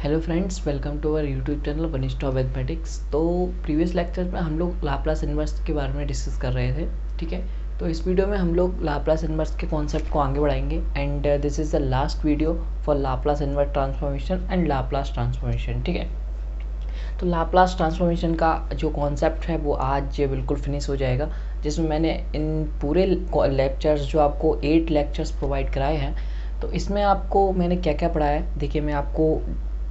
Hello friends, welcome to our YouTube channel Vanishtha mathematics. तो previous lecture में हम लोग लाप्लास इन्वर्स के बारे में डिस्कस कर रहे थे। ठीक है, तो इस वीडियो में हम लोग लाप्लास इन्वर्स के कॉन्सेप्ट को आगे बढ़ाएंगे and this is the last video for Laplace inverse transformation and Laplace transformation. ठीक है, तो लाप्लास ट्रांसफॉर्मेशन का जो कॉन्सेप्ट है वो आज बिल्कुल फिनिश हो जाएगा, जिसमें मैंने इन पूरे लेक्चर्स जो आपको 8 लेक्चर्स प्रोवाइड कराए हैं, तो इसमें आपको मैंने क्या क्या पढ़ाया है देखिए, मैं आपको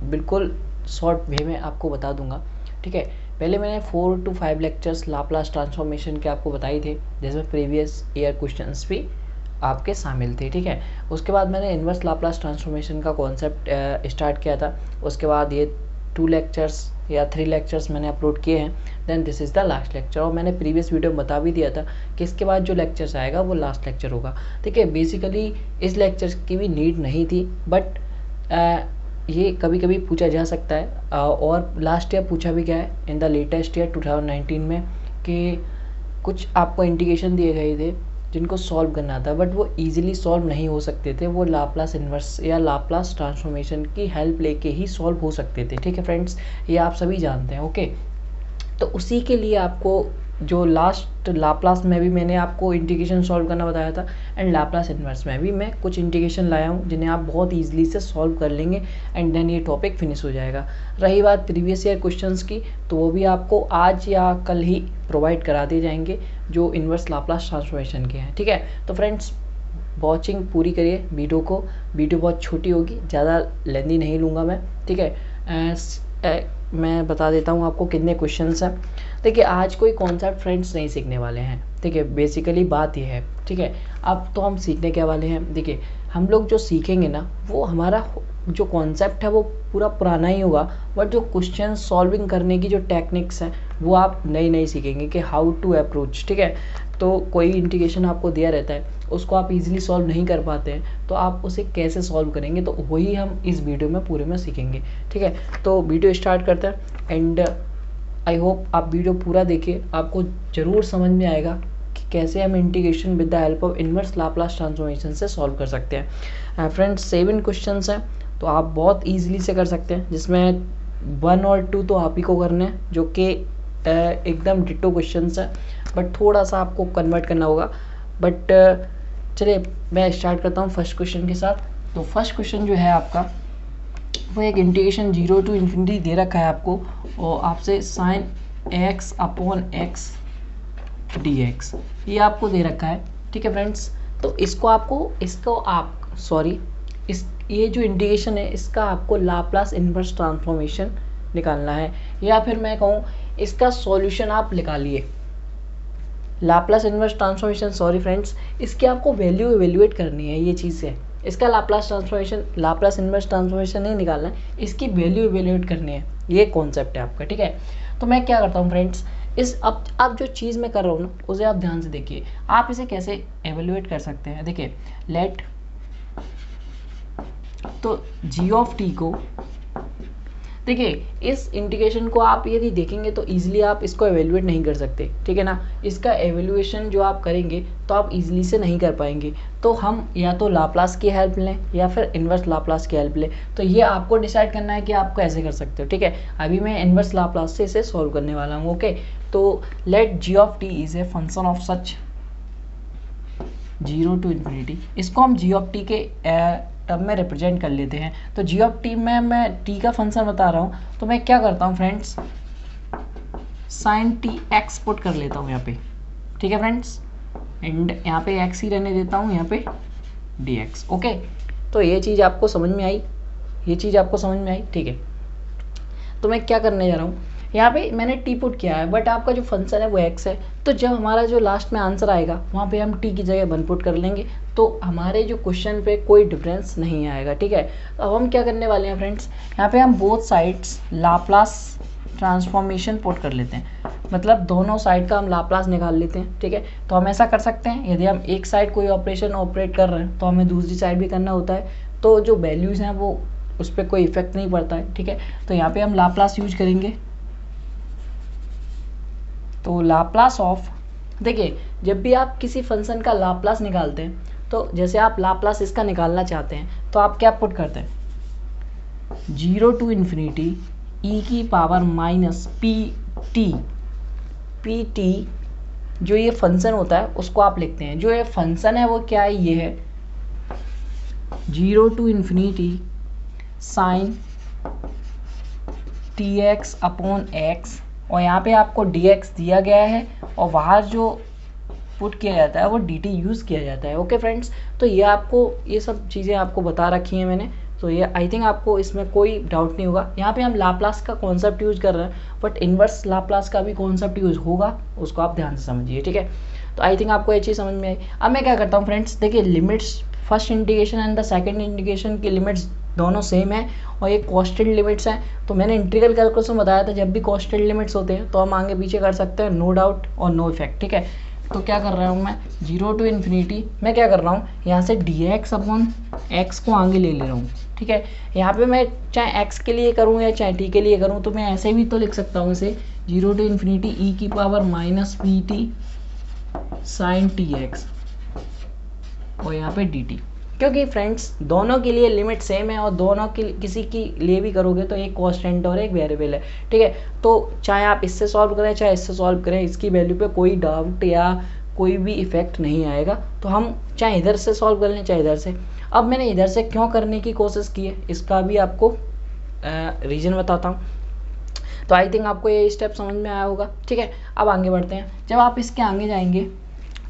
बिल्कुल शॉर्ट वे में आपको बता दूंगा। ठीक है, पहले मैंने 4 to 5 लेक्चर्स लाप्लास ट्रांसफॉर्मेशन के आपको बताई थे, जिसमें प्रीवियस ईयर क्वेश्चंस भी आपके शामिल थे। ठीक है, उसके बाद मैंने इन्वर्स लाप्लास ट्रांसफॉर्मेशन का कॉन्सेप्ट स्टार्ट किया था। उसके बाद ये 2 लेक्चर्स या 3 लेक्चर्स मैंने अपलोड किए हैं, then this is the last lecture. और मैंने प्रीवियस वीडियो में बता भी दिया था कि इसके बाद जो लेक्चर्स आएगा वो लास्ट लेक्चर होगा। ठीक है, बेसिकली इस लेक्चर की भी नीड नहीं थी, बट ये कभी कभी पूछा जा सकता है, और लास्ट ईयर पूछा भी गया है इन द लेटेस्ट ईयर 2019 में, कि कुछ आपको इंडिकेशन दिए गए थे जिनको सॉल्व करना था, बट वो इजीली सॉल्व नहीं हो सकते थे। वो लाप्लास इन्वर्स या लाप्लास ट्रांसफॉर्मेशन की हेल्प लेके ही सॉल्व हो सकते थे। ठीक है फ्रेंड्स, ये आप सभी जानते हैं। ओके, तो उसी के लिए आपको जो लास्ट लाप्लास में भी मैंने आपको इंटीग्रेशन सॉल्व करना बताया था, एंड लाप्लास इन्वर्स में भी मैं कुछ इंटीग्रेशन लाया हूँ जिन्हें आप बहुत ईजिली से सॉल्व कर लेंगे एंड देन ये टॉपिक फिनिश हो जाएगा। रही बात प्रीवियस ईयर क्वेश्चंस की, तो वो भी आपको आज या कल ही प्रोवाइड करा दिए जाएंगे जो इन्वर्स लाप्लास ट्रांसफॉर्मेशन के हैं। ठीक है, तो फ्रेंड्स वॉचिंग पूरी करिए वीडियो को। वीडियो बहुत छोटी होगी, ज़्यादा लेंदी नहीं लूँगा मैं। ठीक है, मैं बता देता हूँ आपको कितने क्वेश्चंस हैं। देखिए, आज कोई कॉन्सेप्ट फ्रेंड्स नहीं सीखने वाले हैं। ठीक है, बेसिकली बात यह है। ठीक है, अब तो हम सीखने क्या वाले हैं, देखिए हम लोग जो सीखेंगे ना, वो हमारा जो कॉन्सेप्ट है वो पूरा पुराना ही होगा, बट जो क्वेश्चन सॉल्विंग करने की जो टेक्निक्स हैं वो आप नई नई सीखेंगे कि हाउ टू अप्रोच। ठीक है, तो कोई इंटीग्रेशन आपको दिया रहता है, उसको आप इजीली सॉल्व नहीं कर पाते हैं, तो आप उसे कैसे सॉल्व करेंगे, तो वही हम इस वीडियो में पूरे में सीखेंगे। ठीक है, तो वीडियो स्टार्ट करते हैं एंड आई होप आप वीडियो पूरा देखिए, आपको ज़रूर समझ में आएगा कि कैसे हम integration with the help of inverse Laplace transformation से सॉल्व कर सकते हैं। फ्रेंड्स 7 क्वेश्चंस हैं, तो आप बहुत ईजिली से कर सकते हैं, जिसमें 1 और 2 तो आप ही को करने हैं, जो कि एकदम डिट्टो क्वेश्चंस हैं, बट थोड़ा सा आपको कन्वर्ट करना होगा। बट चलिए मैं स्टार्ट करता हूँ फर्स्ट क्वेश्चन के साथ। तो फर्स्ट क्वेश्चन जो है आपका वो एक इंटीग्रेशन 0 to इन्फिनिटी दे रखा है आपको, और आपसे sine x upon x dx ये आपको दे रखा है। ठीक है फ्रेंड्स, तो ये जो इंटीग्रेशन है इसका आपको लाप्लास इन्वर्स ट्रांसफॉर्मेशन निकालना है, या फिर मैं कहूँ इसका सॉल्यूशन आप निकालिए। Laplace inverse transformation, sorry friends, इसकी आपको वैल्यू इवेल्युएट करनी है, ये चीज़ है। इसका लाप्लास इन्वर्स ट्रांसफॉर्मेशन नहीं निकालना है, इसकी वैल्यू इवेल्युएट करनी है, ये कॉन्सेप्ट है आपका। ठीक है, तो मैं क्या करता हूँ फ्रेंड्स, अब जो चीज़ मैं कर रहा हूँ ना, उसे आप ध्यान से देखिए। आप इसे कैसे एवेल्युएट कर सकते हैं, देखिए लेट, तो जी ऑफ टी को, देखिए इस इंटीग्रेशन को आप यदि देखेंगे तो इजीली आप इसको एवेल्युएट नहीं कर सकते। ठीक है ना, इसका एवेल्युएशन जो आप करेंगे तो आप इजीली से नहीं कर पाएंगे, तो हम या तो लाप्लास की हेल्प लें या फिर इन्वर्स लाप्लास की हेल्प लें। तो ये आपको डिसाइड करना है कि आप कैसे कर सकते हो। ठीक है, अभी मैं इन्वर्स लाप्लास से इसे सॉल्व करने वाला हूँ। ओके, तो let g of T is a function of such 0 to infinity, इसको हम जी ऑफ टी के टर्म में रिप्रेजेंट कर लेते हैं। तो जी ऑफ टी में मैं टी का फंक्शन बता रहा हूँ, तो मैं क्या करता हूँ friends, sine T x put कर लेता हूँ यहाँ पे। ठीक है फ्रेंड्स, एंड यहाँ पे एक्स ही रहने देता हूँ, यहाँ पे डी एक्स। ओके, तो ये चीज़ आपको समझ में आई, ठीक है। तो मैं क्या करने जा रहा हूँ, यहाँ पे मैंने टी पुट किया है, बट आपका जो फंक्शन है वो एक्स है, तो जब हमारा जो लास्ट में आंसर आएगा वहाँ पे हम टी की जगह 1 पुट कर लेंगे, तो हमारे जो क्वेश्चन पे कोई डिफरेंस नहीं आएगा। ठीक है, तो अब हम क्या करने वाले हैं फ्रेंड्स, यहाँ पे हम both sides Laplace transformation put कर लेते हैं, मतलब दोनों साइड का हम लाप्लास निकाल लेते हैं। ठीक है, तो हम ऐसा कर सकते हैं, यदि हम एक साइड कोई ऑपरेशन ऑपरेट कर रहे हैं तो हमें दूसरी साइड भी करना होता है, तो जो वैल्यूज़ हैं वो उस पर कोई इफेक्ट नहीं पड़ता है। ठीक है, तो यहाँ पे हम लाप्लास यूज करेंगे, तो लाप्लास ऑफ, देखिए जब भी आप किसी फंक्शन का लाप्लास निकालते हैं, तो जैसे आप लाप्लास इसका निकालना चाहते हैं तो आप क्या पुट करते हैं, 0 टू इन्फिनिटी ई की पावर माइनस पी टी जो ये फंक्शन होता है उसको आप लिखते हैं। जो ये फंक्शन है वो क्या है, ये है 0 to infinity sine T x upon x, और यहाँ पे आपको डी एक्स दिया गया है और बाहर जो पुट किया जाता है वो डी टी यूज़ किया जाता है। ओके फ्रेंड्स, तो ये आपको ये सब चीज़ें आपको बता रखी हैं मैंने, तो ये आई थिंक आपको इसमें कोई डाउट नहीं होगा। यहाँ पे हम लाप्लास का कॉन्सेप्ट यूज़ कर रहे हैं, बट इन्वर्स लाप्लास का भी कॉन्सेप्ट यूज़ होगा, उसको आप ध्यान से समझिए, ठीक है। तो आई थिंक आपको ये चीज़ समझ में आई। अब मैं क्या करता हूँ फ्रेंड्स, देखिए limits first integration and the second integration की लिमिट्स दोनों सेम है और ये कॉन्स्टेंट लिमिट्स हैं। तो मैंने इंटीग्रल कैलकुलस में बताया था जब भी कॉन्स्टेंट लिमिट्स होते हैं तो हम आगे पीछे कर सकते हैं, नो डाउट और नो इफेक्ट, ठीक है। तो क्या कर रहा हूँ मैं, 0 टू इन्फिनिटी मैं क्या कर रहा हूँ, यहाँ से डी एक्स अपॉन एक्स को आगे ले रहा हूँ, ठीक है। यहाँ पे मैं चाहे x के लिए करूँ या चाहे t के लिए करूँ तो मैं ऐसे भी तो लिख सकता हूँ इसे 0 टू इन्फिनिटी ई की power minus p t sine T x और यहाँ पे डी टी, क्योंकि फ्रेंड्स दोनों के लिए लिमिट सेम है और दोनों की किसी की लिए भी करोगे तो एक कांस्टेंट और एक वेरिएबल है, ठीक है। तो चाहे आप इससे सॉल्व करें चाहे इससे सॉल्व करें, इसकी वैल्यू पे कोई डाउट या कोई भी इफेक्ट नहीं आएगा। तो हम चाहे इधर से सॉल्व कर लें चाहे इधर से। अब मैंने इधर से क्यों करने की कोशिश की है इसका भी आपको रीज़न बताता हूँ। तो आई थिंक आपको ये स्टेप समझ में आया होगा, ठीक है। अब आगे बढ़ते हैं। जब आप इसके आगे जाएंगे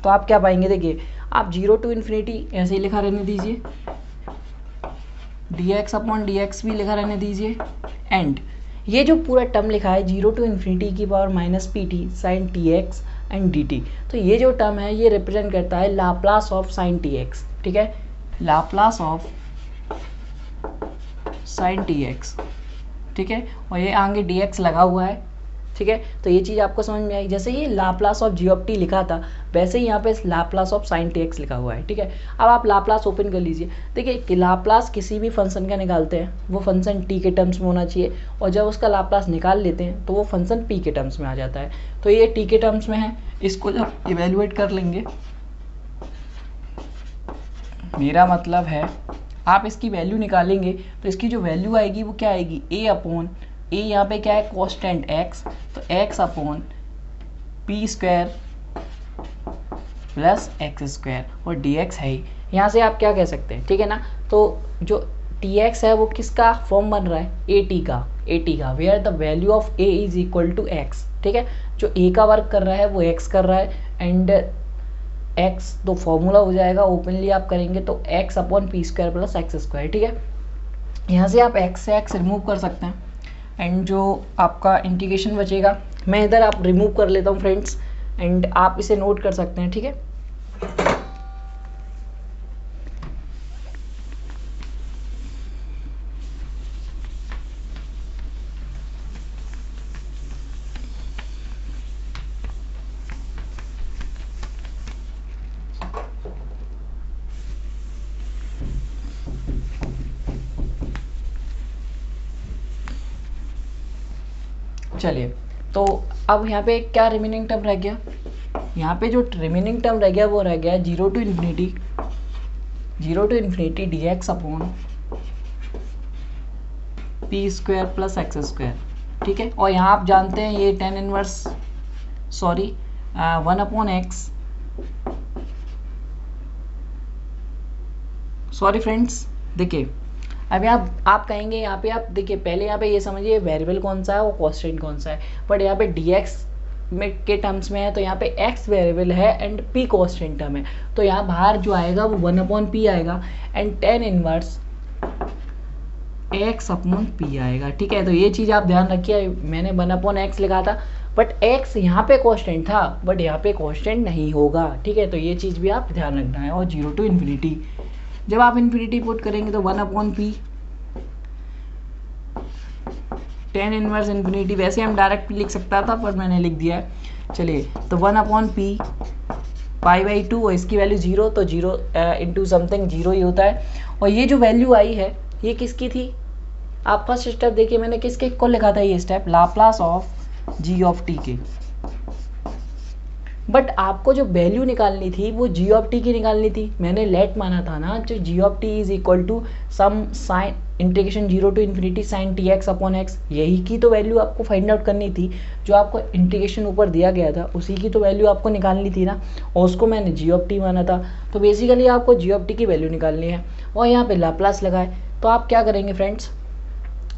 तो आप क्या पाएंगे, देखिए आप 0 टू इन्फिनिटी ऐसे ही लिखा रहने दीजिए, D x upon D x भी लिखा रहने दीजिए, एंड ये जो पूरा टर्म लिखा है 0 टू इन्फिनिटी की power minus p t sine T x and d t, तो ये जो टर्म है ये रिप्रेजेंट करता है Laplace of sine T x, ठीक है, Laplace of sine T x, ठीक है। और ये आगे डी एक्स लगा हुआ है, ठीक है। तो ये चीज़ आपको समझ में आई। जैसे ये Laplace of ji of t लिखा था वैसे ही यहाँ पे Laplace of sine T x लिखा हुआ है, ठीक है। अब आप लाप्लास ओपन कर लीजिए। देखिए कि लाप्लास किसी भी फंक्शन का निकालते हैं वो फंक्शन टी के टर्म्स में होना चाहिए, और जब उसका लाप्लास निकाल लेते हैं तो वो फंक्शन पी के टर्म्स में आ जाता है। तो ये टी के टर्म्स में है, इसको जब इवेल्युएट कर लेंगे, मेरा मतलब है आप इसकी वैल्यू निकालेंगे तो इसकी जो वैल्यू आएगी वो क्या आएगी, ए अपॉन ए, यहाँ पे क्या है कॉन्स्टेंट एक्स, तो x upon p square plus x square, और डी एक्स है ही। यहाँ से आप क्या कह सकते हैं, ठीक है ना। तो जो टी एक्स है वो किसका फॉर्म बन रहा है, ए टी का, where the value of a is equal to x, ठीक है। जो ए का वर्क कर रहा है वो एक्स कर रहा है, एंड एक्स तो फॉर्मूला हो जाएगा, ओपनली आप करेंगे तो x upon p square plus x square, ठीक है। यहाँ से आप एक्स से एक्स रिमूव कर सकते हैं, एंड जो आपका इंटीग्रेशन बचेगा मैं इधर आप रिमूव कर लेता हूँ फ्रेंड्स, एंड आप इसे नोट कर सकते हैं, ठीक है। चलिए, तो अब यहाँ पे क्या रिमेनिंग टर्म रह गया, यहाँ पे जो रिमेनिंग टर्म रह गया वो रह गया 0 to infinity d x upon p square plus x square, ठीक है। और यहाँ आप जानते हैं ये 1 अपॉन एक्स, सॉरी फ्रेंड्स, देखिए अभी आप कहेंगे यहाँ पे, आप देखिए पहले यहाँ पे ये समझिए वेरिएबल कौन सा है और कॉन्स्टेंट कौन सा है, बट यहाँ पे डी एक्स में के टर्म्स में है तो यहाँ पे x वेरिएबल है एंड p कॉन्स्टेंट टर्म है, तो यहाँ बाहर जो आएगा वो 1 अपॉन पी आएगा and tan inverse x upon p आएगा, ठीक है। तो ये चीज़ आप ध्यान रखिए, मैंने 1 अपॉन एक्स लिखा था बट x यहाँ पे कॉन्स्टेंट था बट यहाँ पे कॉन्स्टेंट नहीं होगा, ठीक है। तो ये चीज़ भी आप ध्यान रखना है। और 0 टू इन्फिनिटी, जब आप इन्फिनिटी पुट करेंगे तो 1 upon P tan inverse infinity, वैसे हम डायरेक्ट लिख सकता था पर मैंने लिख दिया है। चलिए, तो 1 अपॉन पी पाई बाई 2 और इसकी वैल्यू 0, तो 0 इंटू समथिंग 0 ही होता है। और ये जो वैल्यू आई है ये किसकी थी, आप फर्स्ट स्टेप देखिए मैंने किसके को लिखा था, ये step Laplace of ji of t के, बट आपको जो वैल्यू निकालनी थी वो जी ऑफ टी की निकालनी थी। मैंने लेट माना था ना, जो G of T is equal to some sine integration 0 to infinity sine T x upon X, यही की तो वैल्यू आपको फाइंड आउट करनी थी। जो आपको इंटीग्रेशन ऊपर दिया गया था उसी की तो वैल्यू आपको निकालनी थी ना, और उसको मैंने जी ऑफ टी माना था। तो बेसिकली आपको जी ऑफ टी की वैल्यू निकालनी है और यहाँ पे लाप्लास लगाए। तो आप क्या करेंगे फ्रेंड्स,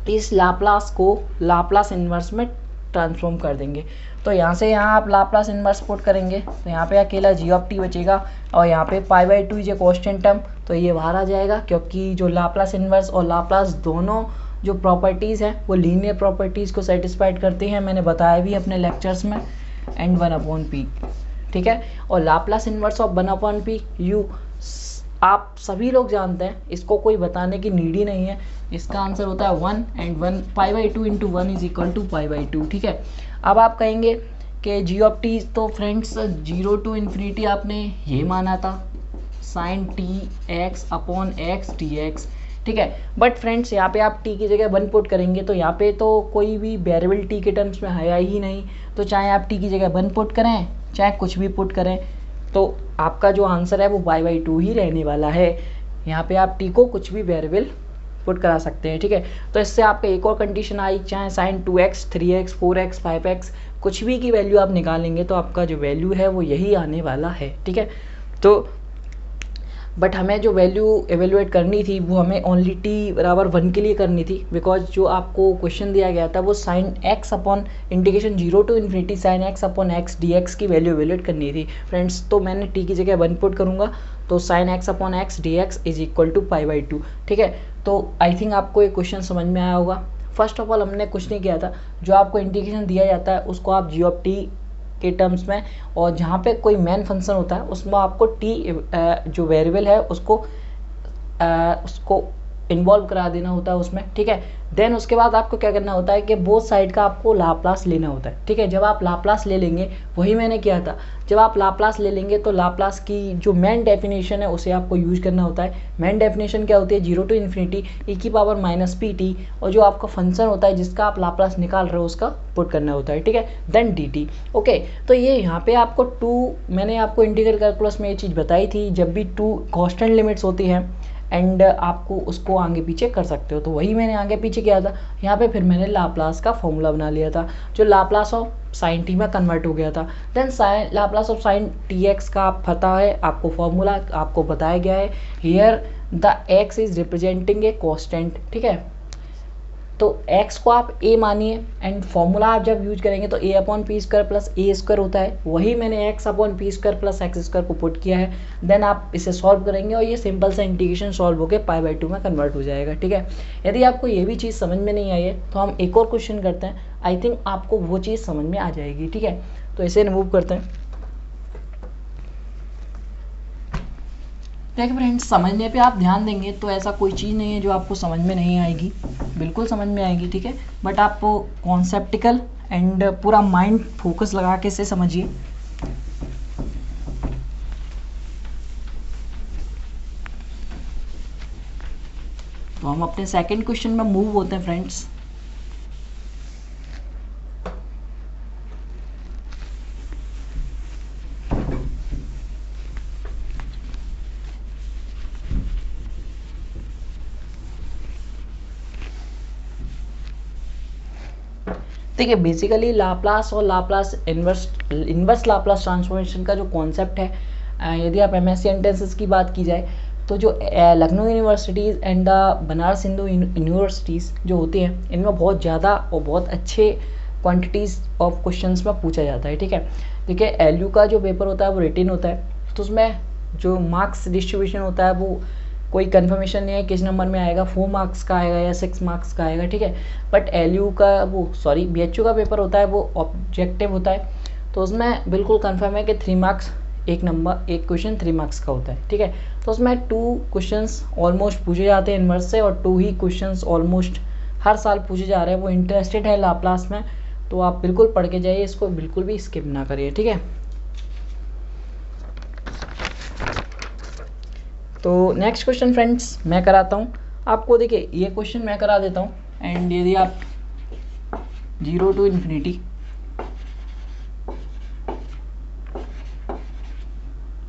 इस लाप्लास को लाप्लास इन्वर्स में ट्रांसफॉर्म कर देंगे। तो यहाँ से यहाँ आप लाप्लास इन्वर्स पुट करेंगे तो यहाँ पे अकेला जी ऑफ टी बचेगा और यहाँ पे π/2 इज ए कांस्टेंट टर्म, तो ये बाहर आ जाएगा, क्योंकि जो लाप्लास इन्वर्स और लाप्लास दोनों जो प्रॉपर्टीज़ हैं वो लीनियर प्रॉपर्टीज़ को सेटिस्फाइड करती हैं, मैंने बताया भी अपने लेक्चर्स में। एंड 1/p, ठीक है। और Laplace inverse of 1/p you आप सभी लोग जानते हैं, इसको कोई बताने की नीड ही नहीं है। इसका आंसर होता है 1 and 1 π/2 into 1 is equal to π/2, ठीक है। अब आप कहेंगे कि जी ऑफ टी, तो फ्रेंड्स 0 टू इन्फिनिटी आपने ये माना था sine T x upon X D X, ठीक है। बट फ्रेंड्स यहाँ पे आप टी की जगह 1 पुट करेंगे तो यहाँ पे तो कोई भी वेरिएबल टी के टर्म्स में आया ही नहीं, तो चाहे आप टी की जगह 1 पुट करें चाहे कुछ भी पुट करें तो आपका जो आंसर है वो π/2 ही रहने वाला है। यहाँ पे आप टी को कुछ भी वेरिएबल पुट करा सकते हैं, ठीक है। तो इससे आपका एक और कंडीशन आई, चाहे sign 2x 3x 4x 5x कुछ भी की वैल्यू आप निकालेंगे तो आपका जो वैल्यू है वो यही आने वाला है, ठीक है। तो बट हमें जो वैल्यू एवेलुएट करनी थी वो हमें ओनली t बराबर 1 के लिए करनी थी, बिकॉज जो आपको क्वेश्चन दिया गया था वो sine x upon integration 0 to infinity sine x upon x dx की वैल्यू एवेलुएट करनी थी फ्रेंड्स। तो मैंने t की जगह 1 पुट करूँगा तो sine x upon x dx is equal to π/2, ठीक है। तो आई थिंक आपको ये क्वेश्चन समझ में आया होगा। फर्स्ट ऑफ ऑल हमने कुछ नहीं किया था, जो आपको इंटीग्रेशन दिया जाता है उसको आप जी ऑफ टी के टर्म्स में, और जहाँ पे कोई मेन फंक्शन होता है उसमें आपको टी जो वेरिएबल है उसको इन्वॉल्व करा देना होता है उसमें, ठीक है। देन उसके बाद आपको क्या करना होता है कि बोथ साइड का आपको लाप्लास लेना होता है, ठीक है। जब आप लाप्लास ले लेंगे, वही मैंने किया था, जब आप लाप्लास ले लेंगे तो लाप्लास की जो मेन डेफिनेशन है उसे आपको यूज करना होता है। मेन डेफिनेशन क्या होती है, 0 टू इन्फिनिटी e⁻⁻pt, और जो आपका फंक्शन होता है जिसका आप लाप्लास निकाल रहे हो उसका पुट करना होता है, ठीक है। Then dt, okay. तो ये यहाँ पे आपको 2, मैंने आपको इंटीग्रल कैलकुलस में ये चीज़ बताई थी, जब भी 2 कांस्टेंट लिमिट्स होती हैं एंड आपको उसको आगे पीछे कर सकते हो, तो वही मैंने आगे पीछे किया था। यहाँ पे फिर मैंने लाप्लास का फॉर्मूला बना लिया था जो लाप्लास ऑफ साइन टी में कन्वर्ट हो गया था। Then sine Laplace of sine T x का आप पता है, आपको फॉर्मूला आपको बताया गया है। Here the x is representing a constant, ठीक है। तो x को आप a मानिए एंड फॉर्मूला आप जब यूज करेंगे तो a upon p square plus A square होता है, वही मैंने x upon p square plus x square को पुट किया है। देन आप इसे सॉल्व करेंगे और ये सिंपल सा इंटीग्रेशन सॉल्व होकर π/2 में कन्वर्ट हो जाएगा, ठीक है। यदि आपको ये भी चीज़ समझ में नहीं आई है तो हम एक और क्वेश्चन करते हैं, आई थिंक आपको वो चीज़ समझ में आ जाएगी, ठीक है। तो इसे रिमूव करते हैं। देखिए फ्रेंड्स, समझने पे आप ध्यान देंगे तो ऐसा कोई चीज़ नहीं है जो आपको समझ में नहीं आएगी, बिल्कुल समझ में आएगी, ठीक है। बट आप कॉन्सेप्टिकल एंड पूरा माइंड फोकस लगा के इसे समझिए। तो हम अपने सेकंड क्वेश्चन में मूव होते हैं फ्रेंड्स। देखिए बेसिकली लाप्लास और लाप्लास इन्वर्स लाप्लास ट्रांसफॉर्मेशन का जो कॉन्सेप्ट है, यदि आप एमएससी एंट्रेंसेस की बात की जाए तो जो Lucknow universities and the Banaras Hindu universities जो होती हैं इनमें बहुत ज़्यादा और बहुत अच्छे क्वांटिटीज़ ऑफ क्वेश्चंस में पूछा जाता है, ठीक है। देखिए एलयू का जो पेपर होता है वो रिटिन होता है, तो उसमें जो मार्क्स डिस्ट्रीब्यूशन होता है वो कोई कंफर्मेशन नहीं है किस नंबर में आएगा, 4 मार्क्स का आएगा या 6 मार्क्स का आएगा, ठीक है। बट एलयू का बीएचयू का पेपर होता है वो ऑब्जेक्टिव होता है, तो उसमें बिल्कुल कंफर्म है कि 3 मार्क्स एक क्वेश्चन 3 मार्क्स का होता है, ठीक है। तो उसमें 2 क्वेश्चंस ऑलमोस्ट पूछे जाते हैं इन्वर्स से, और 2 ही क्वेश्चंस ऑलमोस्ट हर साल पूछे जा रहे हैं। वो इंटरेस्टेड है लाप्लास में तो आप बिल्कुल पढ़ के जाइए, इसको बिल्कुल भी स्किप ना करिए, ठीक है। तो नेक्स्ट क्वेश्चन फ्रेंड्स मैं कराता हूँ आपको। देखिए ये क्वेश्चन मैं करा देता हूँ, एंड यदि आप 0 टू इन्फिनिटी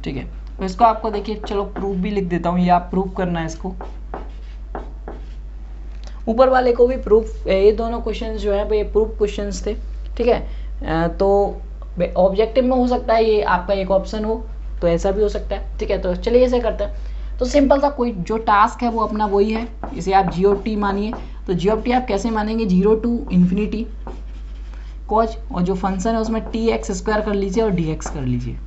ठीक है। तो इसको आपको देखिए, चलो प्रूफ भी लिख देता हूँ, ये आप प्रूफ करना है इसको, ऊपर वाले को भी प्रूफ, ये दोनों क्वेश्चन जो है ये प्रूफ क्वेश्चंस थे, ठीक है। तो ऑब्जेक्टिव में हो सकता है ये आपका एक ऑप्शन हो, तो ऐसा भी हो सकता है, ठीक है। तो चलिए ऐसे करते हैं। तो सिंपल सा कोई जो टास्क है वो अपना वही है, इसे आप GOT मानिए। तो GOT आप कैसे मानेंगे, 0 to infinity cos, और जो फंक्शन है उसमें tx² कर लीजिए और dx कर लीजिए,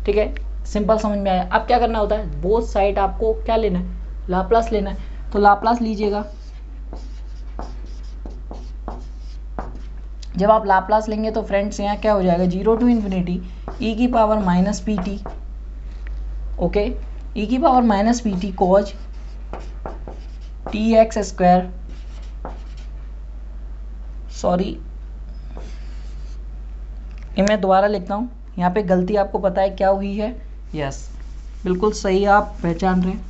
ठीक है। सिंपल समझ में आया। अब क्या करना होता है, बोथ साइड आपको क्या लेना है, लाप्लास लेना है। तो लाप्लास लीजिएगा, जब आप लाप्लास लेंगे तो फ्रेंड्स यहाँ क्या हो जाएगा, 0 to infinity e⁻ pt, okay, e⁻ cos tx², sorry ये मैं दोबारा लिखता हूँ, यहाँ पे गलती आपको पता है क्या हुई है, यस बिल्कुल सही आप पहचान रहे हैं।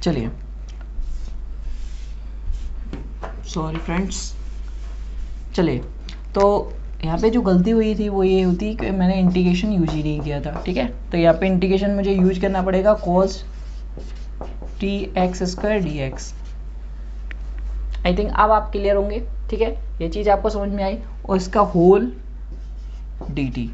चलिए, सॉरी फ्रेंड्स, चलिए। तो यहाँ पे जो गलती हुई थी वो ये होती कि मैंने इंटीग्रेशन यूज ही नहीं किया था, ठीक है। तो यहाँ पे इंटीग्रेशन मुझे यूज करना पड़ेगा cos tx² dx। I think अब आप क्लियर होंगे, ठीक है, ये चीज़ आपको समझ में आई, और इसका होल dt,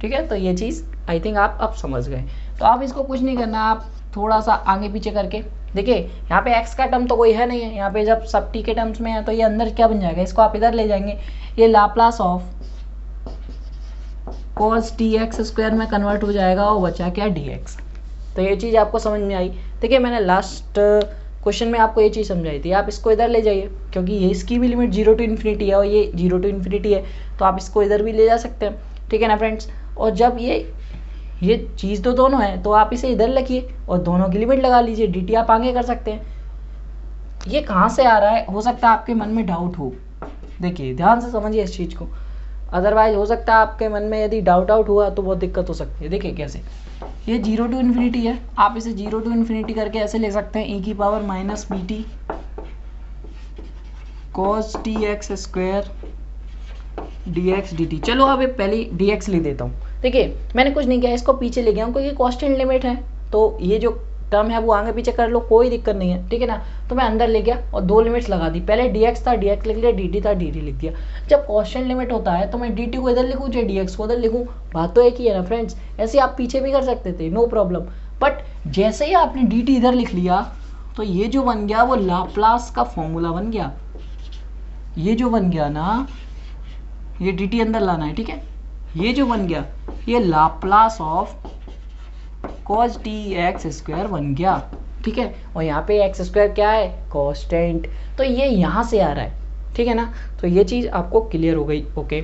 ठीक है। तो ये चीज़ आई थिंक आप अब समझ गए। तो आप इसको कुछ नहीं करना, आप थोड़ा सा आगे पीछे करके देखिए, यहाँ पे x का टर्म तो कोई है नहीं है, यहाँ पे जब सब t के टर्म्स में है तो ये अंदर क्या बन जाएगा, इसको आप इधर ले जाएंगे, ये लाप्लास ऑफ cos tx² में कन्वर्ट हो जाएगा और बचा क्या, dx। तो ये चीज़ आपको समझ में आई। देखिए मैंने लास्ट क्वेश्चन में आपको ये चीज़ समझाई थी, आप इसको इधर ले जाइए, क्योंकि ये इसकी भी लिमिट 0 to infinity है और ये 0 to infinity है, तो आप इसको इधर भी ले जा सकते हैं, ठीक है ना फ्रेंड्स। और जब ये चीज़ तो दोनों है, तो आप इसे इधर लिखिए और दोनों की लिमिट लगा लीजिए, dt आप आगे कर सकते हैं। ये कहाँ से आ रहा है, हो सकता है आपके मन में डाउट हो, देखिए ध्यान से समझिए इस चीज़ को, अदरवाइज हो सकता है आपके मन में यदि डाउट आउट हुआ तो बहुत दिक्कत हो सकती है। देखिए कैसे, ये 0 to infinity है, आप इसे 0 to infinity करके ऐसे ले सकते हैं, e⁻ pt cos tx² dx dt। चलो अब पहले dx ले देता हूँ। देखिए मैंने कुछ नहीं किया, इसको पीछे ले गया हूँ क्योंकि कांस्टेंट लिमिट है, तो ये जो टर्म है वो आगे पीछे कर लो, कोई दिक्कत नहीं है, ठीक है ना। तो मैं अंदर ले गया और दो लिमिट्स लगा दी, पहले dx था dx लिख लिया, dt था dt लिख दिया। जब कांस्टेंट लिमिट होता है तो मैं dt को इधर लिखूँ चाहे dx को उधर लिखूँ, बात तो एक ही है ना फ्रेंड्स। ऐसे आप पीछे भी कर सकते थे, नो प्रॉब्लम, बट जैसे ही आपने dt इधर लिख लिया तो ये जो बन गया वो लाप्लास का फॉर्मूला बन गया, ये जो बन गया ना, ये dt अंदर लाना है, ठीक है। ये जो बन गया ये लाप्लास ऑफ cos tx² बन गया, ठीक है। और यहाँ पे x² क्या है, कांस्टेंट, तो ये यहाँ से आ रहा है, ठीक है ना। तो ये चीज़ आपको क्लियर हो गई, ओके।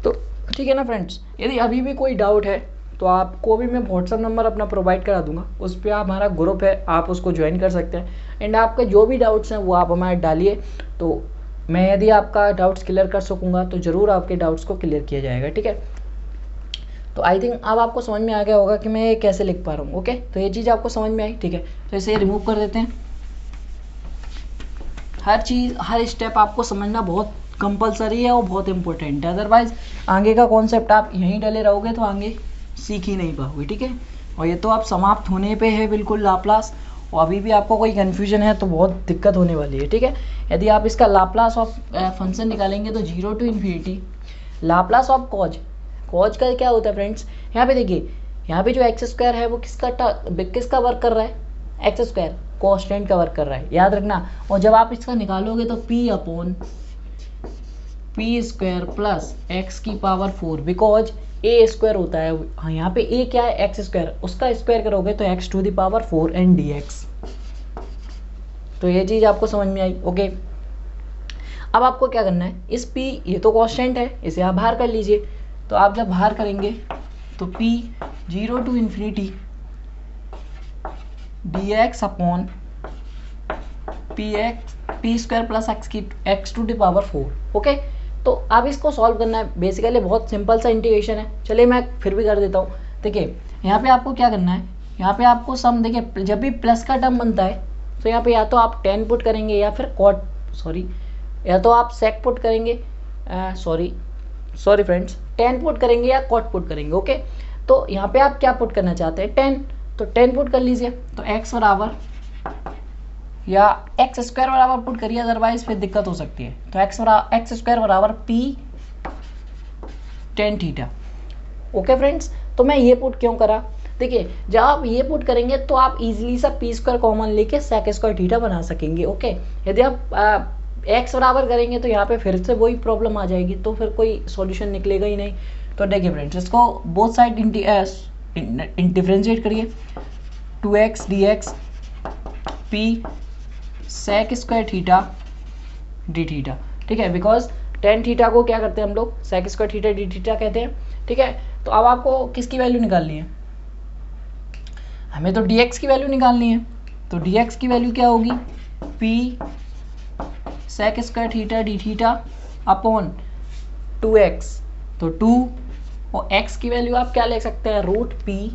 तो ठीक है ना फ्रेंड्स, यदि अभी भी कोई डाउट है तो आपको भी मैं व्हाट्सअप नंबर अपना प्रोवाइड करा दूंगा, उस पर हमारा ग्रुप है, आप उसको ज्वाइन कर सकते हैं। एंड आपके जो भी डाउट्स हैं वो आप हमारे डालिए, तो मैं यदि आपका डाउट्स क्लियर कर सकूँगा तो ज़रूर आपके डाउट्स को क्लियर किया जाएगा, ठीक है। तो आई थिंक अब आपको समझ में आ गया होगा कि मैं ये कैसे लिख पा रहा हूँ, ओके। तो ये चीज़ आपको समझ में आई, ठीक है। तो इसे रिमूव कर देते हैं। हर चीज़, हर स्टेप आपको समझना बहुत कंपलसरी है और बहुत इंपॉर्टेंट है, अदरवाइज आगे का कॉन्सेप्ट आप यहीं डले रहोगे तो आगे सीख ही नहीं पाओगे, ठीक है। और ये तो आप समाप्त होने पे है बिल्कुल लाप्लास, और अभी भी आपको कोई कन्फ्यूजन है तो बहुत दिक्कत होने वाली है, ठीक है। यदि आप इसका लाप्लास ऑफ फंक्शन निकालेंगे तो 0 to infinity Laplace of cause का क्या होता है फ्रेंड्स, यहाँ पे देखिए, यहाँ पे जो x² है वो किसका वर्क कर रहा है, x² कांस्टेंट का वर्क कर रहा है, याद रखना। और जब आप इसका निकालोगे तो p/p² plus x⁴, because a² होता है, हाँ यहाँ पे a क्या है, x², उसका स्क्वायर करोगे तो x⁴ एंड dx। तो ये चीज़ आपको समझ में आई, ओके। अब आपको क्या करना है, इस p, ये तो कांस्टेंट है, इसे आप बाहर कर लीजिए। तो आप जब बाहर करेंगे तो p 0 to infinity dx upon p² plus x⁴, okay. तो अब इसको सॉल्व करना है, बेसिकली बहुत सिंपल सा इंटीग्रेशन है। चलिए मैं फिर भी कर देता हूँ। देखिए यहाँ पे आपको क्या करना है, यहाँ पे आपको सम, देखिए जब भी प्लस का टर्म बनता है तो यहाँ पे या तो आप 10 पुट करेंगे या फिर या तो आप सेक पुट करेंगे, सॉरी फ्रेंड्स, टेन पुट करेंगे या कॉट पुट करेंगे। ओके, तो यहाँ पे आप क्या पुट करना चाहते हैं, 10, तो 10 पुट कर लीजिए। तो x बराबर या एक्स स्क्वायर बराबर पुट करिए, अदरवाइज फिर दिक्कत हो सकती है। तो एक्स स्क्वायर बराबर p tan theta. Okay friends, तो मैं ये पुट क्यों करा, देखिए जब आप ये पुट करेंगे तो आप इजीली सा पी स्क्वायर कॉमन लेके सेक स्क्वायर थीटा बना सकेंगे। ओके, यदि आप एक्स बराबर करेंगे तो यहाँ पे फिर से वही प्रॉब्लम आ जाएगी, तो फिर कोई सॉल्यूशन निकलेगा ही नहीं। तो देखिए फ्रेंड्स, इसको बोथ साइड डिफरेंशिएट करिए, 2x dx p sec square theta d theta. ठीक है, बिकॉज टेन थीटा को क्या करते हैं हम लोग, sec square theta d theta कहते हैं। ठीक है, तो अब आपको किसकी वैल्यू निकालनी है, हमें तो dx की वैल्यू निकालनी है। तो dx की वैल्यू क्या होगी, p sec square theta d theta upon 2x, तो 2, और x की वैल्यू आप क्या ले सकते हैं, रूट p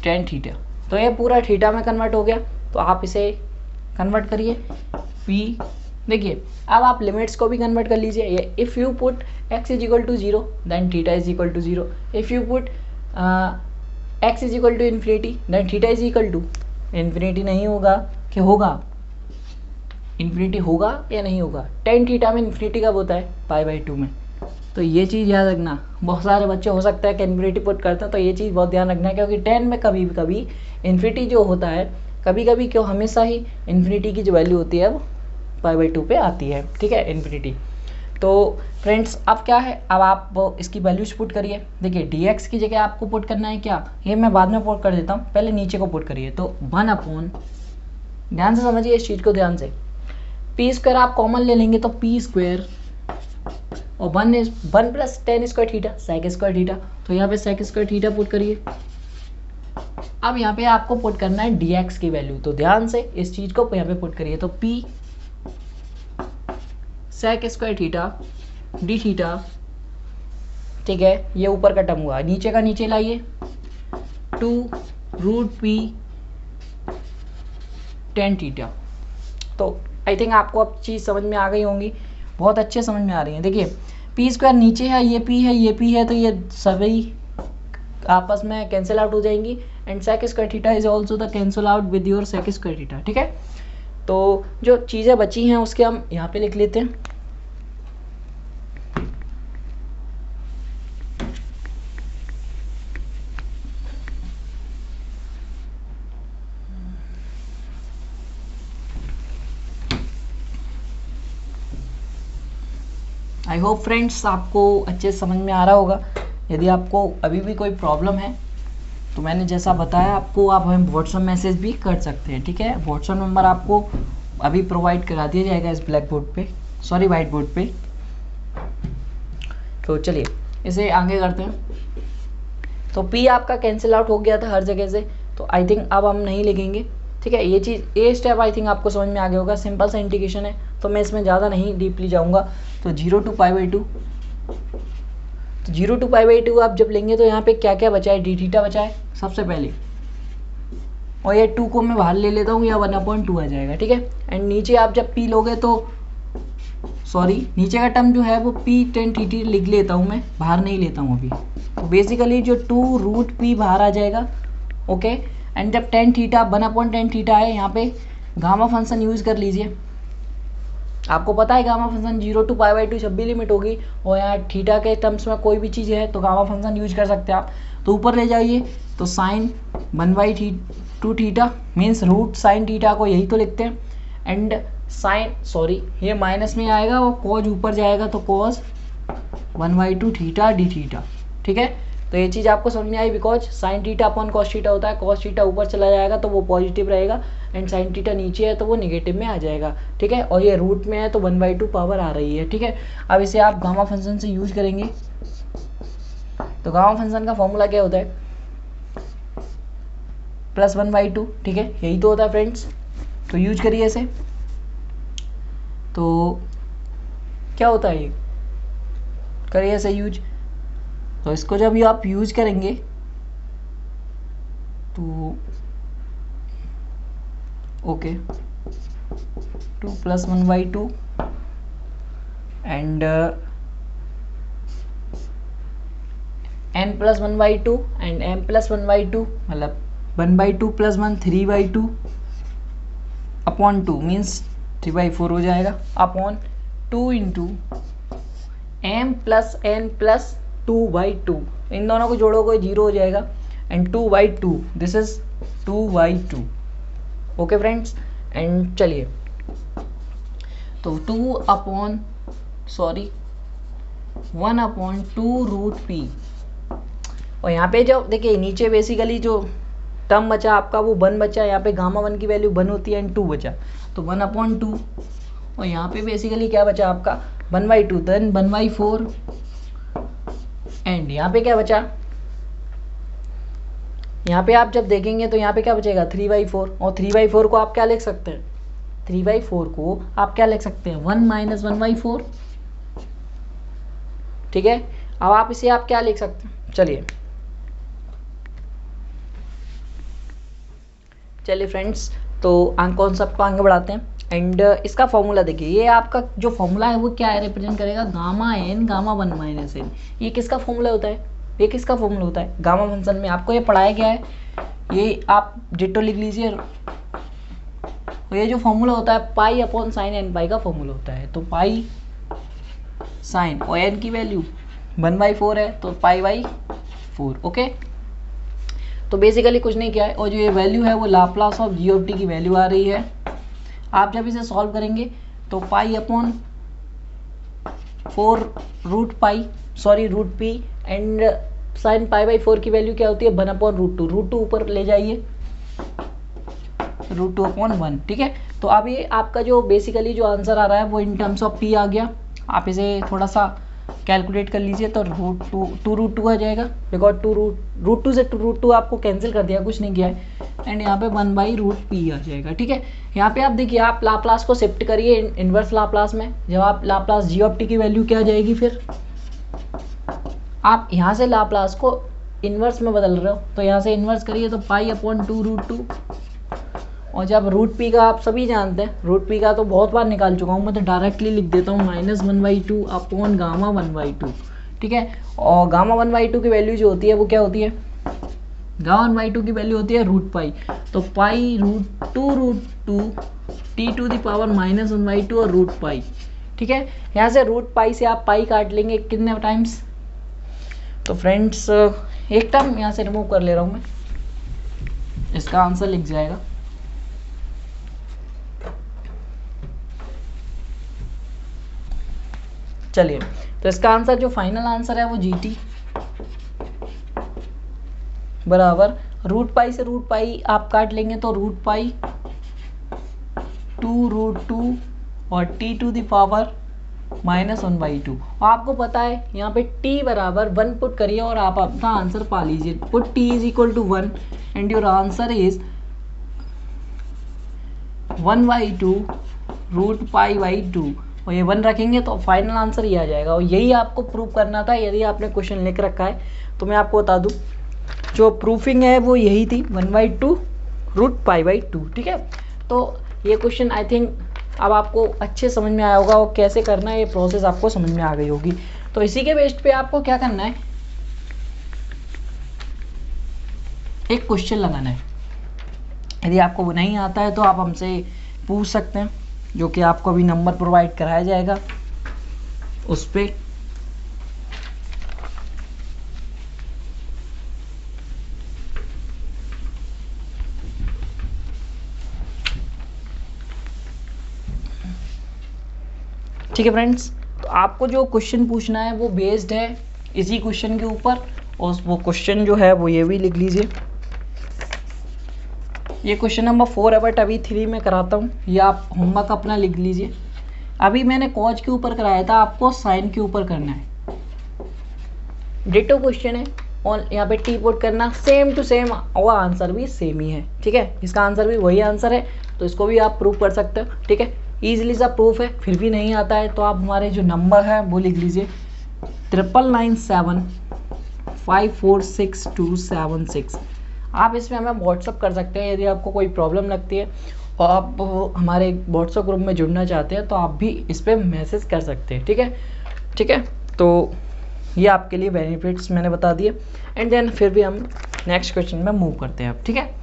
टेन थीटा। तो ये पूरा थीटा में कन्वर्ट हो गया, तो आप इसे कन्वर्ट करिए p। देखिए अब आप लिमिट्स को भी कन्वर्ट कर लीजिए। If you put x is equal to 0 then theta is equal to 0, if you put x is equal to infinity then theta is equal to infinity. नहीं होगा कि होगा, इन्फिनिटी होगा या नहीं होगा, टेन थीटा में इन्फिनिटी कब होता है, π/2 में। तो ये चीज़ याद रखना, बहुत सारे बच्चे हो सकता है कि इन्फिनिटी पुट करते हैं, तो ये चीज़ बहुत ध्यान रखना है, क्योंकि 10 में कभी कभी इन्फिनिटी जो होता है, कभी कभी क्यों, हमेशा ही इन्फिनिटी की जो वैल्यू होती है वो π/2 पे आती है। ठीक है, इन्फिनिटी। तो फ्रेंड्स अब क्या है, अब आप इसकी वैल्यूज पुट करिए। देखिए dx की जगह आपको पुट करना है क्या, ये मैं बाद में पुट कर देता हूँ, पहले नीचे को पुट करिए। तो 1 अपॉन, ध्यान से समझिए इस चीज़ को, ध्यान से, पी स्क्वायर आप कॉमन ले लेंगे तो पी स्क्वायर, और 1 plus tan square theta sec square theta. तो यहाँ पे सेक स्क्वायर थीटा पुट करिए। अब यहाँ पे आपको पुट करना है dx की वैल्यू, तो ध्यान से इस चीज़ को यहाँ पे पुट करिए। तो p sec square theta d theta, ठीक है, ये ऊपर का टर्म हुआ, नीचे का नीचे लाइए, 2 रूट p टेन थीटा। तो आई थिंक आपको अब चीज़ समझ में आ गई होंगी, बहुत अच्छे समझ में आ रही है। देखिए पी स्क्वायर नीचे है, ये p है, ये p है, तो ये सभी आपस में कैंसिल आउट हो जाएंगी, and sec square theta is also the cancel out with your sec square theta. ठीक है, तो जो चीज़ें बची हैं उसके हम यहाँ पे लिख लेते हैं। आई होप फ्रेंड्स आपको अच्छे समझ में आ रहा होगा। यदि आपको अभी भी कोई प्रॉब्लम है तो मैंने जैसा बताया आपको, आप हमें व्हाट्सएप मैसेज भी कर सकते हैं। ठीक है, व्हाट्सएप नंबर आपको अभी प्रोवाइड करा दिया जाएगा इस ब्लैक बोर्ड पे, सॉरी वाइट बोर्ड पे। तो चलिए इसे आगे करते हैं। तो पी आपका कैंसिल आउट हो गया था हर जगह से, तो आई थिंक अब हम नहीं लिखेंगे। ठीक है, ये चीज़, ये स्टेप आई थिंक आपको समझ में आ गया होगा, सिंपल सा इंटीग्रेशन है, तो मैं इसमें ज़्यादा नहीं डीपली जाऊँगा। तो 0 to π/2, तो 0 to π/2 आप जब लेंगे तो यहाँ पे क्या क्या बचा है, डी थीटा बचा है सबसे पहले, और ये 2 को मैं बाहर ले लेता हूँ, या 1/2 आ जाएगा। ठीक है, एंड नीचे आप जब पी लोगे तो, सॉरी नीचे का टर्म जो है वो p टेन थीटा लिख लेता हूँ मैं, बाहर नहीं लेता हूँ अभी। तो बेसिकली जो 2 रूट p बाहर आ जाएगा। ओके, एंड जब टेन थीटा 1/10 थीटा है, यहाँ पे गामा फंक्शन यूज़ कर लीजिए। आपको पता है गामा फंक्शन 0 to π/2 जब भी लिमिट होगी, और यहाँ थीटा के टर्म्स में कोई भी चीज़ है तो गामा फंक्शन यूज कर सकते हैं आप। तो ऊपर ले जाइए, तो sine 1/2 theta means root sine theta को यही तो लिखते हैं, एंड साइन, सॉरी ये माइनस में आएगा और कॉज ऊपर जाएगा, तो कॉज 1/2 थीटा डी थीटा। ठीक है, तो ये चीज़ आपको समझ में आई, because sine theta upon cos theta होता है, कॉस थीटा ऊपर चला जाएगा तो वो पॉजिटिव रहेगा, एंड साइन थीटा नीचे है तो वो नेगेटिव में आ जाएगा। ठीक है, और ये रूट में है तो 1/2 पावर आ रही है। ठीक है, अब इसे आप गामा फंक्शन से यूज करेंगे। तो गामा फंक्शन का फॉर्मूला क्या होता है, +1/2। ठीक है, यही तो होता है फ्रेंड्स, तो यूज करिए इसे। तो क्या होता है ये, करिए इसे यूज। तो इसको जब ये आप यूज करेंगे तो okay, 2 plus 1/2 and n plus 1/2 and m plus 1/2 मतलब 1/2 प्लस 1 3/2 अपॉन 2 मीन्स 3/4 हो जाएगा upon 2 into m plus n plus 2/2 इन दोनों को जोड़ोगे 0 हो जाएगा and 2/2 this is 2/2 okay friends. And चलिए तो 1/2 रूट पी और यहाँ पे जो देखिए नीचे बेसिकली जो टर्म बचा आपका वो 1 बचा, यहाँ पे गामा 1 की वैल्यू 1 होती है एंड 2 बचा तो 1/2 और यहाँ पे बेसिकली क्या बचा आपका 1/2 देन 1/4 एंड यहाँ पे क्या बचा, यहाँ पे आप जब देखेंगे तो यहाँ पे क्या बचेगा 3/4 और 3/4 को आप क्या लिख सकते हैं 3/4 को आप क्या लिख सकते हैं 1 माइनस 1/4 ठीक है। अब आप इसे आप क्या लिख सकते हैं, चलिए फ्रेंड्स तो कॉन्सेप्ट को आगे बढ़ाते हैं एंड इसका फॉर्मूला देखिए, ये आपका जो फॉर्मूला है वो क्या है रिप्रेजेंट करेगा gamma n gamma 1 minus n। ये किसका फॉर्मूला होता है, ये किसका फॉर्मूला होता है गामा फंक्शन में आपको ये पढ़ाया गया है, ये आप डिटो लिख लीजिए। तो ये जो फॉर्मूला होता है पाई अपॉन साइन एन पाई का फॉर्मूला होता है, तो पाई साइन और एन की वैल्यू 1/4 है तो पाई/4 ओके। तो बेसिकली कुछ नहीं किया है और जो ये वैल्यू है वो Laplace of ji of T की वैल्यू आ रही है। आप जब इसे सॉल्व करेंगे तो pi upon 4 root P and sine पाई/4 की वैल्यू क्या होती है 1/√2, √2 ऊपर ले जाइए √2/1 ठीक है। तो अब ये आपका जो बेसिकली जो आंसर आ रहा है वो इन टर्म्स ऑफ पी आ गया। आप इसे थोड़ा सा कैलकुलेट कर लीजिए तो √2 आ जाएगा, बिकॉज √2 से √2 आपको कैंसिल कर दिया, कुछ नहीं किया है एंड यहाँ पे 1/√p आ जाएगा ठीक है। यहाँ पे आप देखिए आप लाप्लास को शिफ्ट करिए इनवर्स लाप्लास में, जब आप लाप्लास जी ऑफ टी की वैल्यू क्या आ जाएगी, फिर आप यहाँ से लाप्लास को इनवर्स में बदल रहे हो तो यहाँ से इनवर्स करिए तो पाई/2√2 और जब रूट पी का आप सभी जानते हैं, रूट पी का तो बहुत बार निकाल चुका हूँ मैं, तो डायरेक्टली लिख देता हूँ -1/2 अपॉन गामा 1/2 ठीक है। और गामा 1/2 की वैल्यू जो होती है वो क्या होती है, गामा 1/2 की वैल्यू होती है √पाई, तो पाई√2 t⁻⁻⁻² और √पाई ठीक है। यहाँ से √पाई से आप पाई काट लेंगे कितने टाइम्स, तो फ्रेंड्स एक टर्म यहाँ से रिमूव कर ले रहा हूँ मैं, इसका आंसर लिख जाएगा चलिए। तो इसका आंसर जो फाइनल आंसर है वो GT बराबर √पाई से √पाई आप काट लेंगे तो √पाई 2√2 और t⁻⁻⁻⁴ और आपको पता है यहाँ पे t बराबर 1 पुट करिए और आप अपना आंसर पा लीजिए। Put t = 1 and your answer is 1/2 √पाई/2 और ये 1 रखेंगे तो फाइनल आंसर ये आ जाएगा। और यही आपको प्रूव करना था, यदि आपने क्वेश्चन लिख रखा है तो मैं आपको बता दूं जो प्रूफिंग है वो यही थी 1/2 √पाई/2 ठीक है। तो ये क्वेश्चन आई थिंक अब आपको अच्छे समझ में आया होगा और कैसे करना है ये प्रोसेस आपको समझ में आ गई होगी। तो इसी के बेस्ड पे आपको क्या करना है, एक क्वेश्चन लगाना है। यदि आपको वो नहीं आता है तो आप हमसे पूछ सकते हैं, जो कि आपको अभी नंबर प्रोवाइड कराया जाएगा उस पर ठीक है फ्रेंड्स। तो आपको जो क्वेश्चन पूछना है वो बेस्ड है इसी क्वेश्चन के ऊपर, और वो क्वेश्चन जो है वो ये भी लिख लीजिए। ये क्वेश्चन नंबर 4 है बट अभी 3 में कराता हूँ, ये आप होमवर्क अपना लिख लीजिए। अभी मैंने कॉज के ऊपर कराया था, आपको साइन के ऊपर करना है। डिटो क्वेश्चन है और यहाँ पे टी पुट करना, सेम टू सेम और आंसर भी सेम ही है ठीक है। इसका आंसर भी वही आंसर है, तो इसको भी आप प्रूव कर सकते हो ठीक है। ईजिली सा प्रूफ है, फिर भी नहीं आता है तो आप हमारे जो नंबर है वो लिख लीजिए 9997546276। आप इसमें हमें व्हाट्सअप कर सकते हैं यदि आपको कोई प्रॉब्लम लगती है। और आप हमारे व्हाट्सएप ग्रुप में जुड़ना चाहते हैं तो आप भी इस पर मैसेज कर सकते हैं। ठीक है, ठीक है। तो ये आपके लिए बेनिफिट्स मैंने बता दिए। एंड देन फिर भी हम नेक्स्ट क्वेश्चन में मूव करते हैं अब। ठीक है,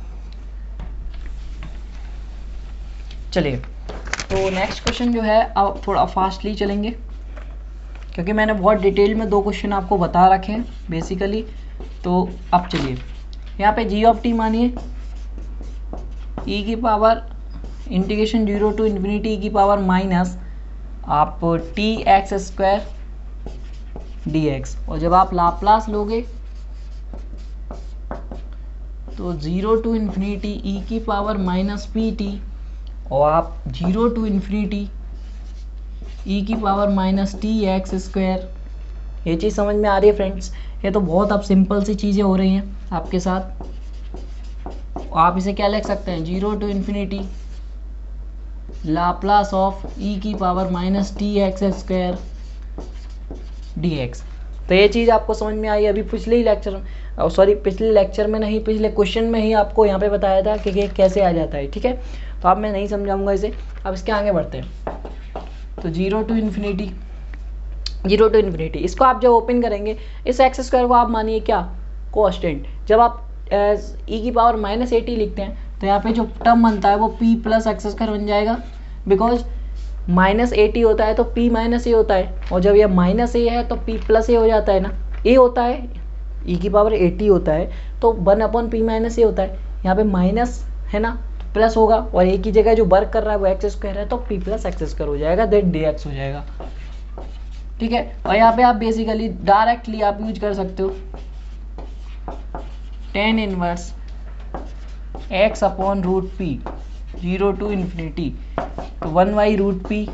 चलिए। तो नेक्स्ट क्वेश्चन जो है अब थोड़ा फास्टली चलेंगे, क्योंकि मैंने बहुत डिटेल में 2 क्वेश्चन आपको बता रखे हैं बेसिकली। तो अब चलिए, यहाँ पे जी ऑफ टी मानिए ई की power integration 0 to infinity e की पावर माइनस आप T x square D x, और जब आप लाप्लास लोगे तो 0 टू इन्फिनिटी ई की पावर माइनस पी टी, और आप 0 टू इन्फिनिटी ई की power minus T x square. ये चीज़ समझ में आ रही है फ्रेंड्स? ये तो बहुत अब सिंपल सी चीज़ें हो रही हैं आपके साथ। आप इसे क्या लिख सकते हैं, 0 टू इन्फिनिटी लाप्लास ऑफ ई की power minus T x square D x. तो ये चीज़ आपको समझ में आई। अभी पिछले ही लेक्चर, सॉरी पिछले लेक्चर में नहीं, पिछले क्वेश्चन में ही आपको यहाँ पे बताया था कि ये कैसे आ जाता है। ठीक है, तो अब मैं नहीं समझाऊंगा इसे। अब इसके आगे बढ़ते हैं। तो 0 टू इन्फिनिटी इसको आप जब ओपन करेंगे, इस एक्स स्क्वायर को आप मानिए क्या, कांस्टेंट। जब आप ई की पावर माइनस 80 लिखते हैं तो यहाँ पे जो टर्म बनता है वो p प्लस एक्स स्क्वायर बन जाएगा, बिकॉज माइनस 80 होता है तो p माइनस ए होता है, और जब ये माइनस ए है तो p प्लस ए हो जाता है ना। ए होता है, ई की पावर 80 होता है तो 1/p माइनस ए होता है। यहाँ पे माइनस है ना, प्लस होगा, और ए की जगह जो वर्क कर रहा है वो एक्स स्क्वायर है तो p प्लस एक्स स्क्वायर हो जाएगा, देन डी एक्स हो जाएगा। ठीक है, और यहाँ पे आप बेसिकली डायरेक्टली आप यूज कर सकते हो tan inverse x upon root p 0 to infinity, तो 1/√p,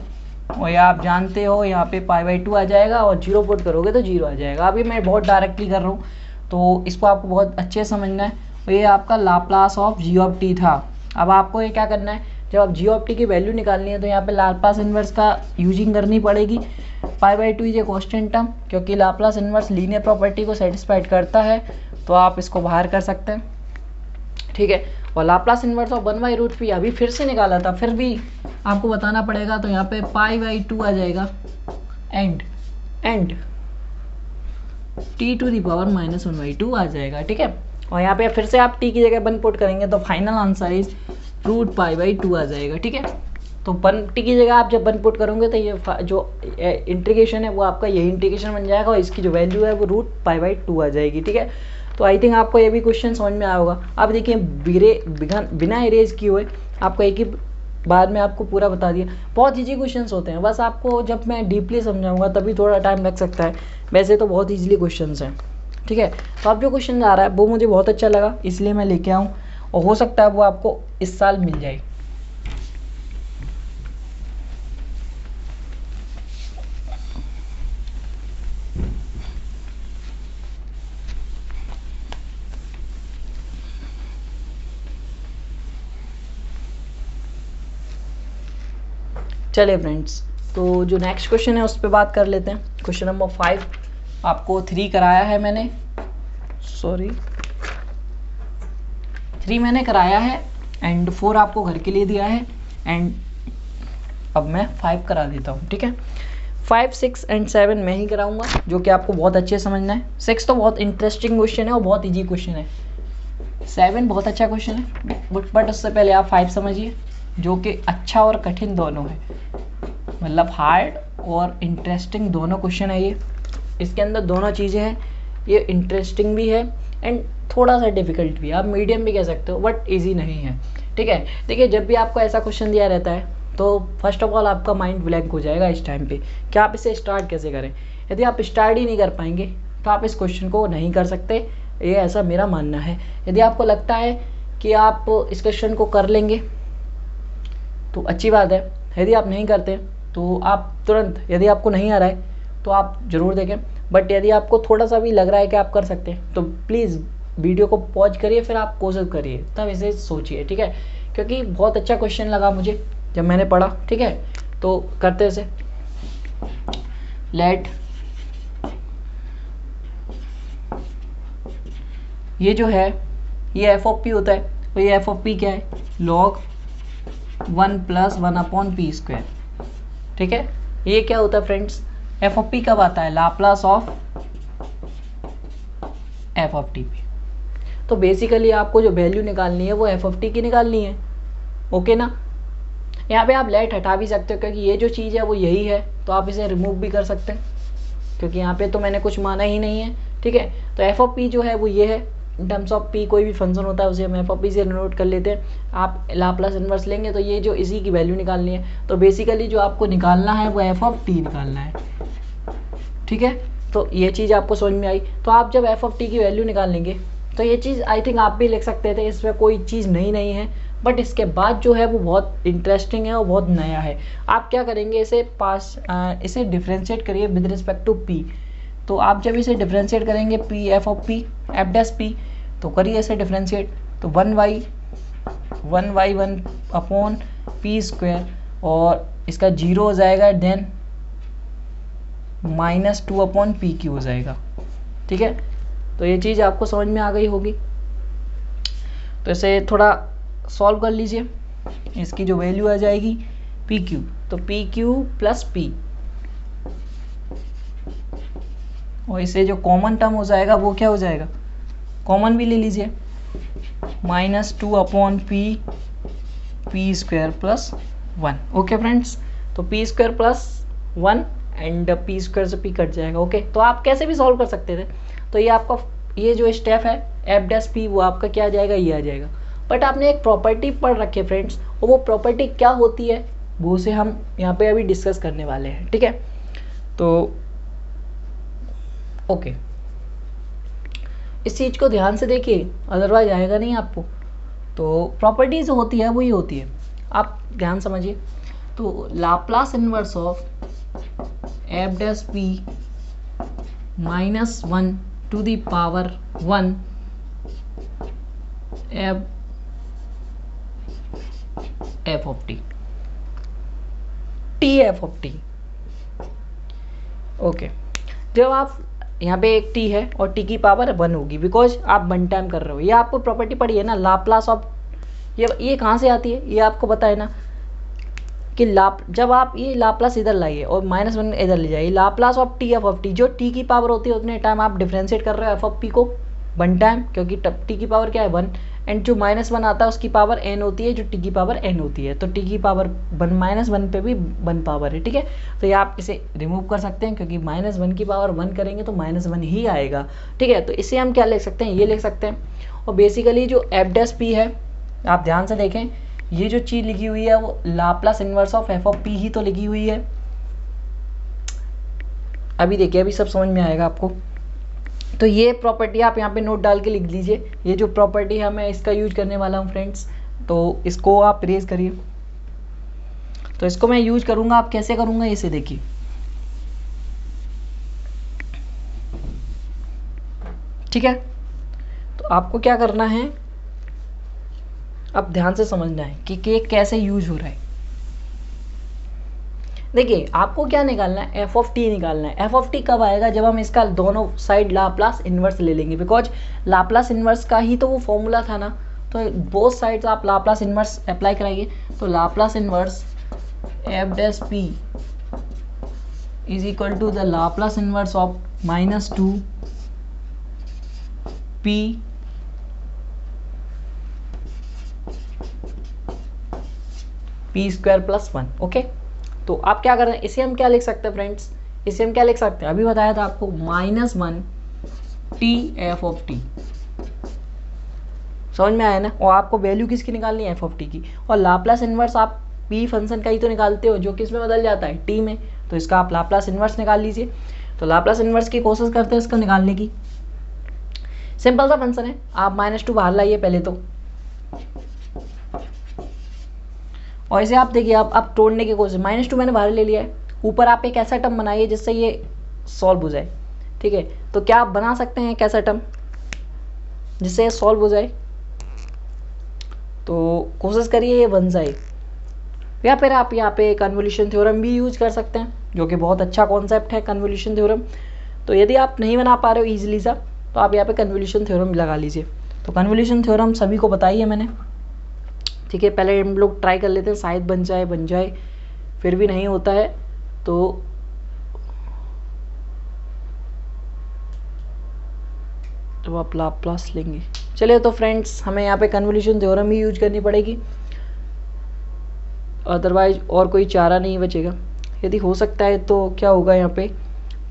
और ये आप जानते हो यहाँ पे π/2 आ जाएगा, और 0 पुट करोगे तो 0 आ जाएगा। अभी मैं बहुत डायरेक्टली कर रहा हूँ तो इसको आपको बहुत अच्छे समझना है। और ये आपका Laplace of ji of t था। अब आपको ये क्या करना है, जब आप जी ऑफ टी की वैल्यू निकालनी है तो यहाँ पे लाप्लास इन्वर्स का यूजिंग करनी पड़ेगी। π/2 इज ए कांस्टेंट टर्म, क्योंकि लाप्लास इन्वर्स लीनियर प्रॉपर्टी को सेटिस्फाइड करता है, तो आप इसको बाहर कर सकते हैं। ठीक है, और लाप्लास इन्वर्स ऑफ 1/√p अभी फिर से निकाला था, फिर भी आपको बताना पड़ेगा। तो यहाँ पे π/2 आ जाएगा and t to the power minus 1/2 आ जाएगा। ठीक है, और यहाँ पे फिर से आप t की जगह 1 पुट करेंगे तो फाइनल आंसर इज √π/2 आ जाएगा। ठीक है, तो 1t की जगह आप जब 1 पुट करोगे तो ये जो इंटीग्रेशन है वो आपका यही इंटीग्रेशन बन जाएगा, और इसकी जो वैल्यू है वो √π/2 आ जाएगी। ठीक है, तो आई थिंक आपको ये भी क्वेश्चन समझ में आया होगा। अब देखिए बिना इरेज किए हुए आपको एक ही बाद में आपको पूरा बता दिया। बहुत ईजी क्वेश्चंस होते हैं, बस आपको जब मैं डीपली समझाऊंगा तभी थोड़ा टाइम लग सकता है, वैसे तो बहुत ईजिली क्वेश्चंस हैं। ठीक है, तो अब जो क्वेश्चन आ रहा है वो मुझे बहुत अच्छा लगा, इसलिए मैं लेके आऊँ, और हो सकता है वो आपको इस साल मिल जाए। चलिए फ्रेंड्स, तो जो नेक्स्ट क्वेश्चन है उस पर बात कर लेते हैं। क्वेश्चन नंबर 5 आपको 3 कराया है मैंने, सॉरी 3 मैंने कराया है एंड 4 आपको घर के लिए दिया है, एंड अब मैं 5 करा देता हूँ। ठीक है, 5, 6 एंड 7 मैं ही कराऊंगा, जो कि आपको बहुत अच्छे समझना है। 6 तो बहुत इंटरेस्टिंग क्वेश्चन है और बहुत ईजी क्वेश्चन है। 7 बहुत अच्छा क्वेश्चन है, बट उससे पहले आप 5 समझिए, जो कि अच्छा और कठिन दोनों है, मतलब हार्ड और इंटरेस्टिंग दोनों क्वेश्चन है ये। इसके अंदर दोनों चीज़ें हैं, ये इंटरेस्टिंग भी है एंड थोड़ा सा डिफिकल्ट भी है, आप मीडियम भी कह सकते हो, बट इजी नहीं है। ठीक है, देखिए जब भी आपको ऐसा क्वेश्चन दिया रहता है तो फर्स्ट ऑफ ऑल आपका माइंड ब्लैंक हो जाएगा इस टाइम पे कि आप इसे स्टार्ट कैसे करें। यदि आप स्टार्ट ही नहीं कर पाएंगे तो आप इस क्वेश्चन को नहीं कर सकते, ये ऐसा मेरा मानना है। यदि आपको लगता है कि आप इस क्वेश्चन को कर लेंगे तो अच्छी बात है, यदि आप नहीं करते तो आप तुरंत, यदि आपको नहीं आ रहा है तो आप ज़रूर देखें, बट यदि आपको थोड़ा सा भी लग रहा है कि आप कर सकते हैं तो प्लीज़ वीडियो को पॉज करिए, फिर आप कोशिश करिए, तब इसे सोचिए। ठीक है, क्योंकि बहुत अच्छा क्वेश्चन लगा मुझे जब मैंने पढ़ा। ठीक है, तो करते इसे। लेट ये जो है ये एफ ऑफ पी होता है, तो ये एफ ऑफ पी क्या है, लॉग 1 + 1/p²। ठीक है, ये क्या होता है फ्रेंड्स, एफ ऑफ पी कब आता है, Laplace of F of T पे। तो बेसिकली आपको जो वैल्यू निकालनी है वो एफ ऑफ टी की निकालनी है। ओके ना, यहाँ पे आप लेट हटा भी सकते हो क्योंकि ये जो चीज़ है वो यही है, तो आप इसे रिमूव भी कर सकते हैं क्योंकि यहाँ पे तो मैंने कुछ माना ही नहीं है। ठीक है, तो एफ ऑफ पी जो है वो ये है, इन टर्म्स ऑफ पी कोई भी फंक्शन होता है उसे हम एफ ऑफ पी से नोट कर लेते हैं। आप लाप्लास इन्वर्स लेंगे तो ये जो इसी की वैल्यू निकालनी है, तो बेसिकली जो आपको निकालना है वो एफ ऑफ टी निकालना है। ठीक है, तो ये चीज़ आपको समझ में आई। तो आप जब एफ ऑफ टी की वैल्यू निकाल लेंगे तो ये चीज़ आई थिंक आप भी लिख सकते थे, इसमें कोई चीज़ नहीं है, बट इसके बाद जो है वो बहुत इंटरेस्टिंग है और बहुत नया है। आप क्या करेंगे, इसे डिफ्रेंशिएट करिए विद रिस्पेक्ट टू पी। तो आप जब इसे डिफ्रेंशिएट करेंगे P F of P F dash P, तो करिए इसे डिफ्रेंशिएट, तो 1/1 अपॉन p², और इसका 0 हो जाएगा, देन -2/pq हो जाएगा। ठीक है, तो ये चीज़ आपको समझ में आ गई होगी। तो इसे थोड़ा सॉल्व कर लीजिए, इसकी जो वैल्यू आ जाएगी PQ, तो PQ + P, और इसे जो कॉमन टर्म हो जाएगा वो क्या हो जाएगा, कॉमन भी ले लीजिए, -2/p² + 1। ओके फ्रेंड्स, तो p² + 1 एंड p² से p कट जाएगा। ओके, तो आप कैसे भी सॉल्व कर सकते थे। तो ये आपका ये जो स्टेप है एफ डैश पी, वो आपका क्या आ जाएगा, ये आ जाएगा। बट आपने एक प्रॉपर्टी पढ़ रखी है फ्रेंड्स, और वो प्रॉपर्टी क्या होती है वो से हम यहाँ पे अभी डिस्कस करने वाले हैं। ठीक है, तो ओके, इस चीज़ को ध्यान से देखिए, अदरवाइज आएगा नहीं आपको। तो प्रॉपर्टी जो होती है वो ये होती है, आप ध्यान समझिए। तो Laplace inverse of F dash P -1 to the power 1 f of t, t f of t। Okay, जब आप यहाँ पे एक t है और t की पावर 1 होगी, बिकॉज आप 1 टाइम कर रहे हो। ये आपको प्रॉपर्टी पड़ी है ना, लाप्लास ऑफ, ये कहाँ से आती है, ये आपको पता है ना कि जब आप ये लाप्लास इधर लाइए और -1 इधर ले जाइए, Laplace of T F of T, जो टी की पावर होती है उतने टाइम आप डिफ्रेंशिएट कर रहे हो एफ ऑफ पी को 1 टाइम, क्योंकि टी की पावर क्या है 1, एंड जो -1 आता है उसकी पावर n होती है, जो टी की पावर n होती है, तो टी की पावर -1 पे भी 1 पावर है। ठीक है, तो ये आप इसे रिमूव कर सकते हैं क्योंकि -1 की पावर 1 करेंगे तो -1 ही आएगा। ठीक है, तो इसे हम क्या लिख सकते हैं, ये लिख सकते हैं। और बेसिकली जो एफ डैश पी है, आप ध्यान से देखें, ये जो चीज़ लिखी हुई है वो Laplace inverse of F of P ही तो लिखी हुई है। अभी देखिए, अभी सब समझ में आएगा आपको। तो ये प्रॉपर्टी आप यहाँ पे नोट डाल के लिख लीजिए, ये जो प्रॉपर्टी है मैं इसका यूज करने वाला हूँ फ्रेंड्स, तो इसको आप रेज करिए। तो इसको मैं यूज करूँगा, आप कैसे करूँगा इसे देखिए। ठीक है, तो आपको क्या करना है, अब ध्यान से समझना है कि केक कैसे यूज हो रहा है। देखिए, आपको क्या निकालना है, एफ ऑफ टी निकालना है। एफ ऑफ टी कब आएगा, जब हम इसका दोनों साइड लाप्लास इन्वर्स ले लेंगे, बिकॉज लाप्लास इन्वर्स का ही तो वो फॉर्मूला था ना। तो बोथ साइड्स आप लाप्लास इन्वर्स अप्लाई कराइए, तो Laplace inverse f dash p is equal to the Laplace inverse of -2 p p² + 1। Okay, तो आप क्या कर रहे हैं, इसे हम क्या लिख सकते हैं फ्रेंड्स, इसे हम क्या लिख सकते हैं, अभी बताया था आपको, -1 t f ऑफ t। समझ में आया ना। और आपको वैल्यू किसकी निकालनी है, एफ ऑफ टी की। और लाप्लास इन्वर्स आप p फंक्शन का ही तो निकालते हो, जो किस में बदल जाता है, t में। तो इसका आप लाप्लास इन्वर्स निकाल लीजिए। तो लाप्लास इन्वर्स की कोशिश करते हैं इसको निकालने की। सिंपल सा फंक्शन है, आप -2 बाहर लाइए पहले तो, और इसे आप देखिए, आप तोड़ने की कोशिश, -2 मैंने बाहर ले लिया है, ऊपर आप एक ऐसा टर्म बनाइए जिससे ये सॉल्व हो जाए। ठीक है, तो क्या आप बना सकते हैं एक ऐसा टर्म जिससे ये सॉल्व हो जाए, तो कोशिश करिए ये बन जाए। या फिर आप यहाँ पे कन्वोल्यूशन थ्योरम भी यूज कर सकते हैं, जो कि बहुत अच्छा कॉन्सेप्ट है कन्वोल्यूशन थ्योरम। तो यदि आप नहीं बना पा रहे हो ईजिली सा, तो आप यहाँ पे कन्वोल्यूशन थ्योरम लगा लीजिए। तो कन्वोल्यूशन थ्योरम सभी को बताइए मैंने, ठीक है, पहले हम लोग ट्राई कर लेते हैं, शायद बन जाए, फिर भी नहीं होता है तो आप लाप्लास लेंगे। चलिए तो फ्रेंड्स हमें यहाँ पे कन्वोल्यूशन थ्योरम ही यूज करनी पड़ेगी, अदरवाइज और कोई चारा नहीं बचेगा। यदि हो सकता है तो क्या होगा यहाँ पे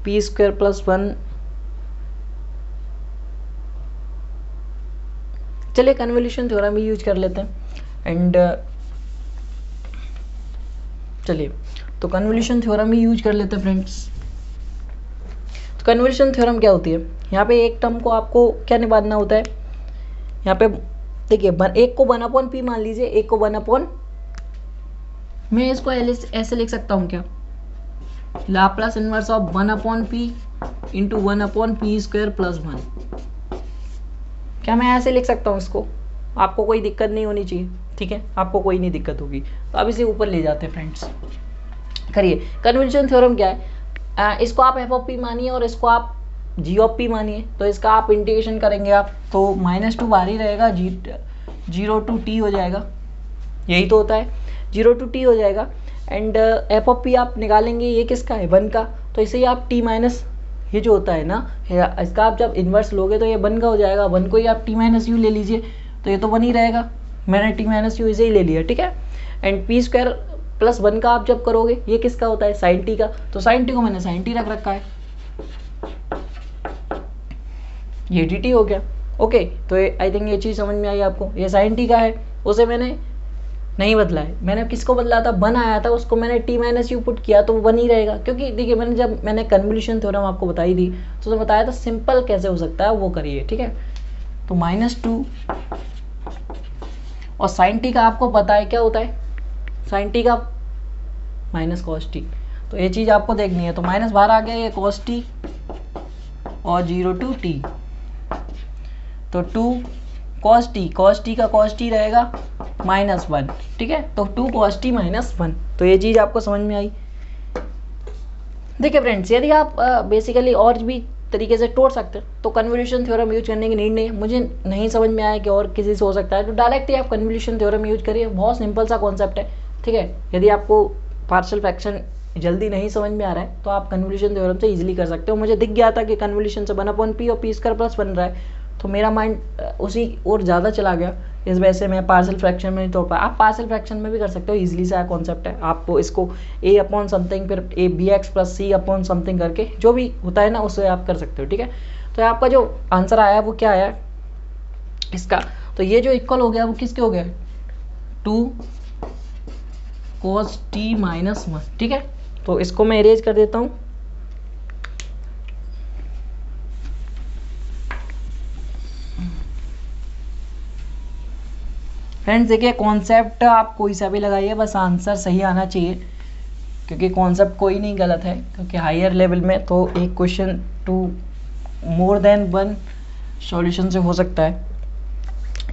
पी स्क्वायर प्लस 1, चलिए कन्वोल्यूशन थ्योरम ही यूज कर लेते हैं। एंड चलिए तो कन्वोल्यूशन थ्योरम ही यूज कर लेते हैं फ्रेंड्स। तो कन्वोल्यूशन थ्योरम क्या होती है, यहाँ पे एक टर्म को आपको क्या निकालना होता है, यहाँ पे देखिए एक को 1/p मान लीजिए, एक को 1/, मैं इसको ऐसे लिख सकता हूँ क्या, Laplace inverse of 1/p into 1/p square plus 1, क्या मैं ऐसे लिख सकता हूँ इसको, आपको कोई दिक्कत नहीं होनी चाहिए, ठीक है, आपको कोई नहीं दिक्कत होगी। तो अब इसे ऊपर ले जाते हैं फ्रेंड्स, करिए। कन्वोल्यूशन थ्योरम क्या है, इसको आप f(p) मानिए और इसको आप g(p) मानिए, तो इसका आप इंटीग्रेशन करेंगे आप तो -2 बाहर ही रहेगा, 0 to t हो जाएगा, यही तो होता है, 0 to t हो जाएगा। एंड f(p) आप निकालेंगे, ये किसका है, 1 का, तो इसे ही आप t माइनस, ये जो होता है ना, इसका आप जब इन्वर्स लोगे तो ये 1 का हो जाएगा, 1 को ही आप t माइनस यू ले लीजिए, तो ये तो 1 ही रहेगा, मैंने t माइनस यू इसे ही ले लिया, ठीक है। एंड p स्क्वायर प्लस 1 का आप जब करोगे, ये किसका होता है, sin t का, तो sin t को मैंने sin t रख रखा है, ये dt हो गया। ओके, तो आई थिंक ये चीज़ समझ में आई आपको, ये sin t का है, उसे मैंने नहीं बदला है, मैंने किसको बदला था, 1 आया था, उसको मैंने t माइनस यू पुट किया तो वो 1 ही रहेगा, क्योंकि देखिए मैंने कन्वोल्यूशन थ्योरम आपको बताई थी तो बताया था सिंपल कैसे हो सकता है, वो करिए, ठीक है। तो -2 और sin t का आपको पता है क्या होता है, sin t का माइनस cos t, तो ये चीज़ आपको देखनी है, तो माइनस बाहर आ गया, ये cos t और 0 to t, तो 2 cos t का cos t रहेगा -1, ठीक है, तो 2 cos t -1, तो ये चीज़ आपको समझ में आई। देखिए फ्रेंड्स, यदि आप बेसिकली और भी तरीके से तोड़ सकते हैं तो कन्वोल्यूशन थ्योरम यूज करने की नीड नहीं है। मुझे नहीं समझ में आया कि और किसी से हो सकता है तो डायरेक्ट ही आप कन्वोल्यूशन थ्योरम यूज करिए, बहुत सिंपल सा कॉन्सेप्ट है, ठीक है। यदि आपको पार्शियल फ्रैक्शन जल्दी नहीं समझ में आ रहा है तो आप कन्वोल्यूशन थ्योरम से इजीली कर सकते हो। मुझे दिख गया था कि कन्वोल्यूशन से 1/p और p स्क्वायर प्लस 1 रहा है, तो मेरा माइंड उसी और ज़्यादा चला गया, इस वजह से मैं पार्शियल फ्रैक्शन में नहीं तोड़ पाया। आप पार्शियल फ्रैक्शन में भी कर सकते हो, इजीली सा कॉन्सेप्ट है, आपको इसको a अपॉन समथिंग फिर a bx plus c upon something करके जो भी होता है ना उससे आप कर सकते हो, ठीक है। तो आपका जो आंसर आया वो क्या आया इसका, तो ये जो इक्वल हो गया वो किसके हो गया, 2 cos t -1, ठीक है। तो इसको मैं इरेज कर देता हूँ, फ्रेंड्स देखिए कॉन्सेप्ट आप कोई सा भी लगाइए, बस आंसर सही आना चाहिए, क्योंकि कॉन्सेप्ट कोई नहीं गलत है, क्योंकि हायर लेवल में तो एक question to more than 1 solution से हो सकता है,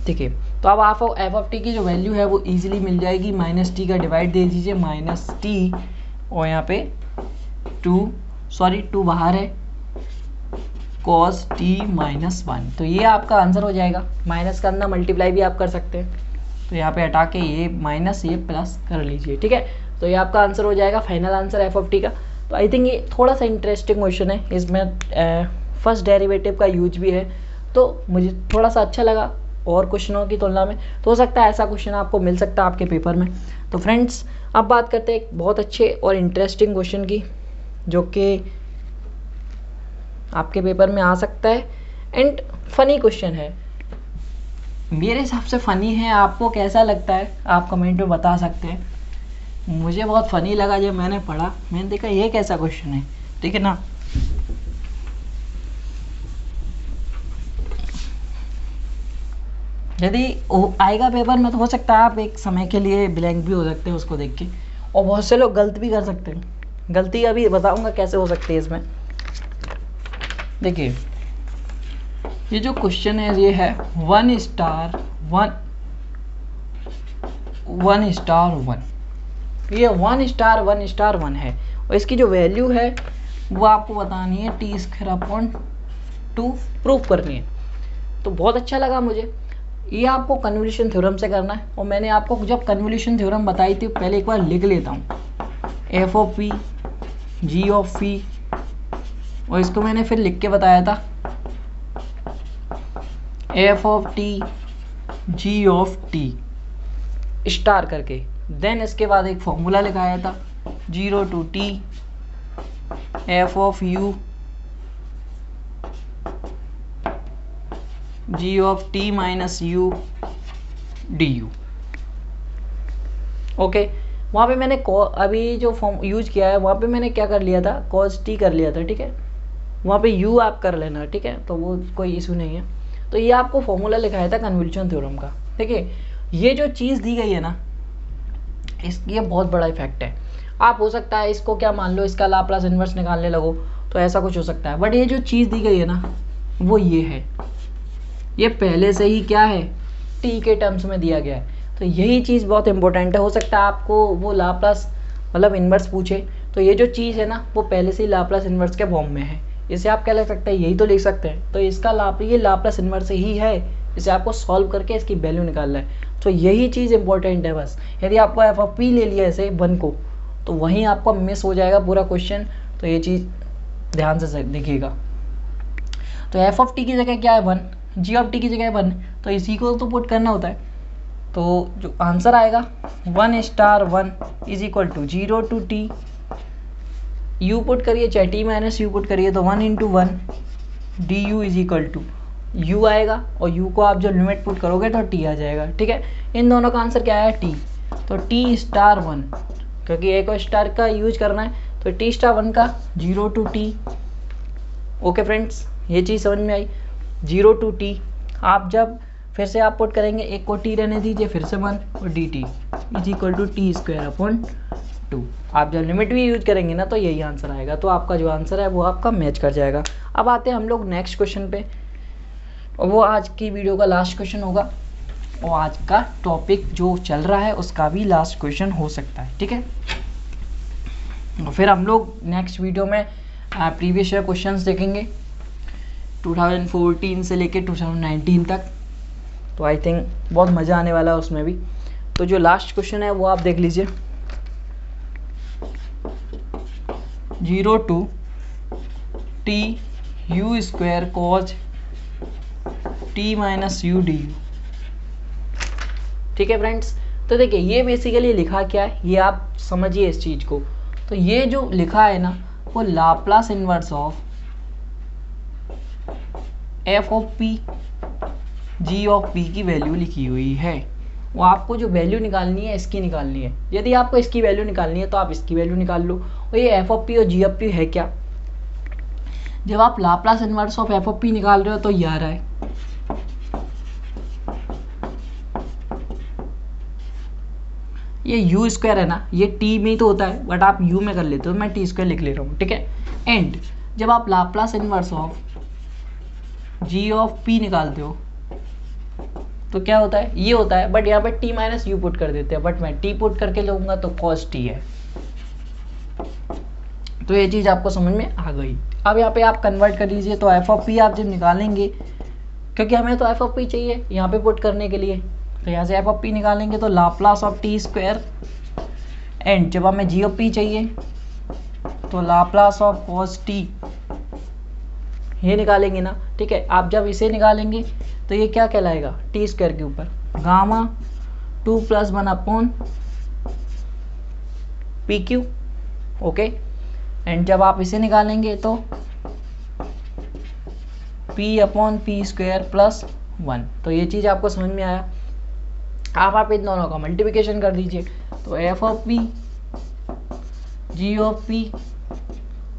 ठीक है। तो अब आप f(t) की जो वैल्यू है वो इजीली मिल जाएगी, -t का डिवाइड दे दीजिए, -t और यहाँ पे 2 बाहर है, cos t -1, तो ये आपका आंसर हो जाएगा। माइनस का अंदर मल्टीप्लाई भी आप कर सकते हैं, तो यहाँ पे हटा के ये माइनस ये प्लस कर लीजिए, ठीक है। तो ये आपका आंसर हो जाएगा, फाइनल आंसर f(t) का। तो आई थिंक ये थोड़ा सा इंटरेस्टिंग क्वेश्चन है, इसमें फर्स्ट डेरिवेटिव का यूज भी है, तो मुझे थोड़ा सा अच्छा लगा और क्वेश्चनों की तुलना में, तो हो सकता है ऐसा क्वेश्चन आपको मिल सकता है आपके पेपर में। तो फ्रेंड्स अब बात करते हैं एक बहुत अच्छे और इंटरेस्टिंग क्वेश्चन की, जो कि आपके पेपर में आ सकता है एंड फनी क्वेश्चन है, मेरे हिसाब से फ़नी है। आपको कैसा लगता है आप कमेंट में बता सकते हैं। मुझे बहुत फ़नी लगा जब मैंने पढ़ा, मैंने देखा ये कैसा क्वेश्चन है, ठीक है ना। यदि आएगा पेपर में तो हो सकता है आप एक समय के लिए ब्लैंक भी हो सकते हैं उसको देख के, और बहुत से लोग गलत भी कर सकते हैं। गलती अभी बताऊंगा कैसे हो सकती है इसमें। देखिए ये जो क्वेश्चन है ये है 1 स्टार 1, ये 1 स्टार 1 है, और इसकी जो वैल्यू है वो आपको बतानी है t² अपॉन 2 प्रूफ करनी है। तो बहुत अच्छा लगा मुझे, ये आपको कन्वोल्यूशन थ्योरम से करना है, और मैंने आपको जब कन्वोल्यूशन थ्योरम बताई थी पहले एक बार लिख लेता हूँ, f of p g of p, और इसको मैंने फिर लिख के बताया था f of t g of t star करके। देन इसके बाद एक फॉर्मूला लिखाया था 0 to t f of u g of t minus u d u. Okay, वहाँ पे मैंने अभी जो फॉर्म यूज किया है वहाँ पे मैंने क्या कर लिया था, cos t कर लिया था, ठीक है। वहाँ पे u आप कर लेना, ठीक है, तो वो कोई इशू नहीं है। तो ये आपको फॉर्मूला लिखाया था कन्वोल्यूशन थ्योरम का। देखिए ये जो चीज़ दी गई है ना, ये बहुत बड़ा इफेक्ट है। आप हो सकता है इसको क्या मान लो, इसका लाप्लास इन्वर्स निकालने लगो तो ऐसा कुछ हो सकता है, बट ये जो चीज़ दी गई है ना वो ये है, ये पहले से ही क्या है, t के टर्म्स में दिया गया है। तो यही चीज़ बहुत इंपॉर्टेंट है। हो सकता है आपको वो लाप्लास मतलब इन्वर्स पूछे, तो ये जो चीज़ है ना वो पहले से ही लाप्लास इन्वर्स के फॉर्म में है। इसे आप क्या लिख सकते हैं, यही तो लिख सकते हैं। तो इसका ये लाप्लास इन्वर्स ही है, इसे आपको सॉल्व करके इसकी वैल्यू निकालना है। तो यही चीज़ इंपॉर्टेंट है बस। यदि आपको एफ ऑफ पी ले लिया ऐसे 1 को, तो वहीं आपका मिस हो जाएगा पूरा क्वेश्चन। तो ये चीज़ ध्यान से देखिएगा। तो एफ ऑफ टी की जगह क्या है 1, जी ऑफ टी की जगह 1, तो इसी को तो पुट करना होता है। तो जो आंसर आएगा 1 star 1 is equal to 0 to t, u put करिए चाहे t माइनस यू पुट करिए, तो 1 into 1 d u is equal to u आएगा, और u को आप जो लिमिट पुट करोगे तो t आ जाएगा, ठीक है। इन दोनों का आंसर क्या है t, तो t स्टार 1, क्योंकि एक और स्टार का यूज करना है, तो t स्टार 1 का 0 to t। ओके फ्रेंड्स, ये चीज़ समझ में आई। 0 to t आप जब फिर से आप पुट करेंगे, एक को t रहने दीजिए, फिर से 1 और d t is equal to t square upon 2। आप जब लिमिट भी यूज करेंगे ना तो यही आंसर आएगा। तो आपका जो आंसर है वो आपका मैच कर जाएगा। अब आते हैं हम लोग नेक्स्ट क्वेश्चन पे, और वो आज की वीडियो का लास्ट क्वेश्चन होगा, और आज का टॉपिक जो चल रहा है उसका भी लास्ट क्वेश्चन हो सकता है, ठीक है। फिर हम लोग नेक्स्ट वीडियो में प्रीवियस ईयर क्वेश्चंस देखेंगे 2014 से लेके 2019 तक। तो आई थिंक बहुत मज़ा आने वाला है उसमें भी। तो जो लास्ट क्वेश्चन है वो आप देख लीजिए, 0 to t u square cos t minus u d you, ठीक है फ्रेंड्स। तो देखिए ये बेसिकली लिखा क्या है, ये आप समझिए इस चीज़ को। तो ये जो लिखा है ना वो Laplace inverse of F of p g of P की वैल्यू लिखी हुई है। वो आपको जो वैल्यू निकालनी है इसकी निकालनी है। यदि आपको इसकी वैल्यू निकालनी है तो आप इसकी वैल्यू निकाल लो। और ये एफ ऑफ पी और जी ऑफ पी है क्या, जब आप Laplace inverse of F of P निकाल रहे हो तो ये आ रहा है, ये यू स्क्वायर है ना, ये टी में ही तो होता है, बट आप यू में कर लेते हो, मैं टी स्क्वायर लिख ले रहा हूँ, ठीक है। एंड जब आप Laplace inverse of ji of p निकालते हो तो क्या होता है, ये होता है, बट यहाँ पे t माइनस यू पुट कर देते हैं, बट मैं t पुट करके लूँगा तो cos t है। तो ये चीज़ आपको समझ में आ गई। अब यहाँ पे आप कन्वर्ट कर लीजिए। तो एफ ऑफ पी आप जब निकालेंगे, क्योंकि हमें तो एफ ऑफ पी चाहिए यहाँ पे पुट करने के लिए, तो यहाँ से एफ ऑफ पी निकालेंगे तो Laplace of T square, and जब हमें जी ऑफ पी चाहिए तो लाप्लास ऑफ cos t, ये निकालेंगे ना, ठीक है। आप जब इसे निकालेंगे तो ये क्या कहलाएगा, टी स्क्वायर के ऊपर gamma 2 + 1 upon P Q, okay. And जब आप इसे निकालेंगे तो p upon p square plus 1। तो ये चीज़ आपको समझ में आया। आप इन दोनों का मल्टीप्लिकेशन कर दीजिए, तो F of p g of p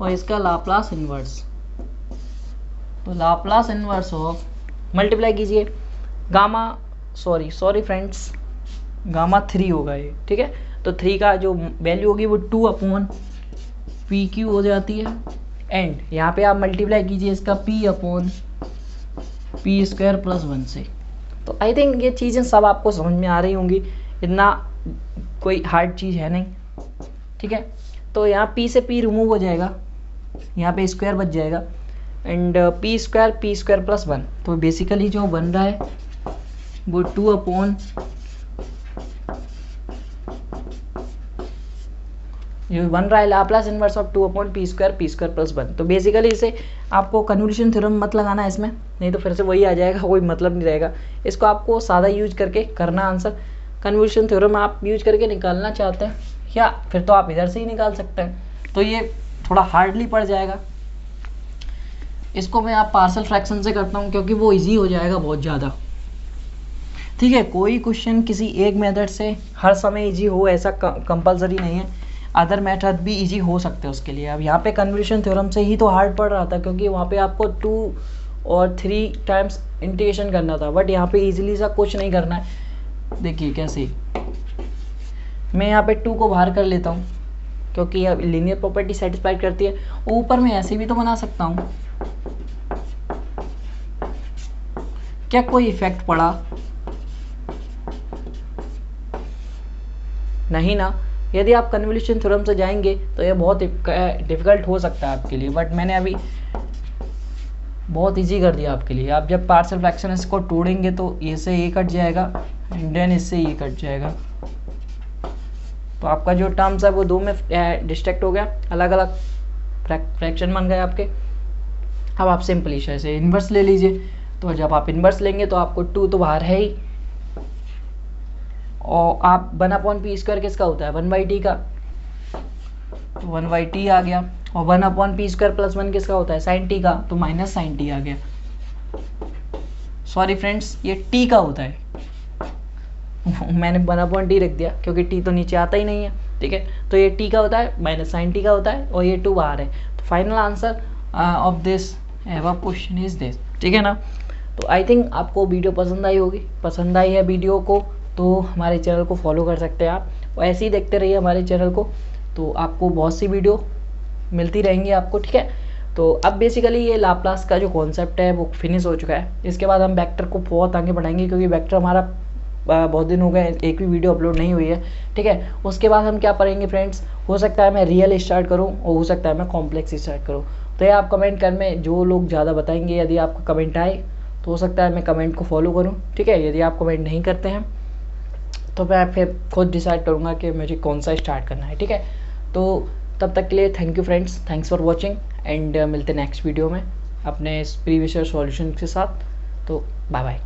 और इसका लाप्लास इन्वर्स, तो लाप्लास इन्वर्स ऑफ मल्टीप्लाई कीजिए गामा, सॉरी फ्रेंड्स, गामा 3 होगा ये, ठीक है। तो 3 का जो वैल्यू होगी वो 2 अपॉन पी क्यू हो जाती है, एंड यहाँ पे आप मल्टीप्लाई कीजिए इसका p upon p square plus 1 से। तो आई थिंक ये चीज़ें सब आपको समझ में आ रही होंगी, इतना कोई हार्ड चीज़ है नहीं, ठीक है। तो यहाँ p से p रिमूव हो जाएगा, यहाँ पे स्क्वायर बच जाएगा, एंड पी स्क्वायर प्लस 1। तो बेसिकली जो बन रहा है वो 2 अपॉन ये बन रहा है Laplace inverse of 2 upon p square plus 1। तो बेसिकली इसे आपको कन्वोल्यूशन थ्योरम मत लगाना है इसमें, नहीं तो फिर से वही आ जाएगा, कोई मतलब नहीं रहेगा। इसको आपको सादा यूज करके करना आंसर। कन्वोल्यूशन थ्योरम आप यूज करके निकालना चाहते हैं या फिर तो आप इधर से ही निकाल सकते हैं, तो ये थोड़ा हार्डली पड़ जाएगा। इसको मैं आप पार्शियल फ्रैक्शन से करता हूँ क्योंकि वो ईजी हो जाएगा बहुत ज़्यादा। ठीक है, कोई क्वेश्चन किसी एक मेथड से हर समय ईजी हो ऐसा कंपलसरी नहीं है, अदर मेथड भी इजी हो सकते हैं उसके लिए। अब यहाँ पे कन्वोल्यूशन थ्योरम से ही तो हार्ड पड़ रहा था क्योंकि वहाँ पे आपको 2 और 3 टाइम्स इंटीग्रेशन करना था, बट यहाँ पे इजीली सा कुछ नहीं करना है। देखिए कैसे, मैं यहाँ पे 2 को बाहर कर लेता हूँ क्योंकि यह लीनियर प्रॉपर्टी सेटिस्फाइड करती है। ऊपर में ऐसे भी तो बना सकता हूँ, क्या कोई इफेक्ट पड़ा? नहीं ना। यदि आप कन्वोल्यूशन थ्योरम से जाएंगे तो ये बहुत डिफिकल्ट हो सकता है आपके लिए, बट मैंने अभी बहुत इजी कर दिया आपके लिए। आप जब पार्शियल फ्रैक्शन इसको तोड़ेंगे तो ये से ये कट जाएगा एंड देन इससे ये कट जाएगा, तो आपका जो टर्म्स है वो 2 में डिस्ट्रैक्ट हो गया, अलग अलग फ्रैक्शन बन गए आपके। अब आप सिंपली ऐसे इन्वर्स ले लीजिए, तो जब आप इन्वर्स लेंगे तो आपको 2 तो बाहर है ही, और आप 1 अपॉन पी स्क्वायर किसका होता है? 1/t का, तो 1/t आ गया। और 1 अपॉन पी स्क्वायर प्लस 1 किसका होता है? sin t का, तो माइनस sin t आ गया। सॉरी फ्रेंड्स, ये t का होता है मैंने 1 अपॉन t रख दिया क्योंकि t तो नीचे आता ही नहीं है। ठीक है, तो ये t का होता है, माइनस sin t का होता है, और ये 2 बाहर है। तो final answer of this question is this. ठीक है ना। तो आई थिंक आपको वीडियो पसंद आई होगी। पसंद आई है वीडियो को तो हमारे चैनल को फॉलो कर सकते हैं आप, और ऐसे ही देखते रहिए हमारे चैनल को, तो आपको बहुत सी वीडियो मिलती रहेंगी आपको। ठीक है, तो अब बेसिकली ये लाप्लास का जो कॉन्सेप्ट है वो फिनिश हो चुका है। इसके बाद हम वेक्टर को बहुत आगे बढ़ाएंगे क्योंकि वेक्टर हमारा बहुत दिन हो गए एक भी वीडियो अपलोड नहीं हुई है। ठीक है, उसके बाद हम क्या पढ़ेंगे फ्रेंड्स, हो सकता है मैं रियल स्टार्ट करूँ और हो सकता है मैं कॉम्प्लेक्स स्टार्ट करूँ। तो ये आप कमेंट कर में जो लोग ज़्यादा बताएंगे, यदि आपको कमेंट आए तो हो सकता है मैं कमेंट को फॉलो करूँ। ठीक है, यदि आप कमेंट नहीं करते हैं तो मैं फिर खुद डिसाइड करूँगा कि मुझे कौन सा स्टार्ट करना है। ठीक है, तो तब तक के लिए thank you friends, thanks for watching, and मिलते हैं नेक्स्ट वीडियो में अपने इस प्रीवियस ईयर सॉल्यूशन के साथ। तो बाय बाय।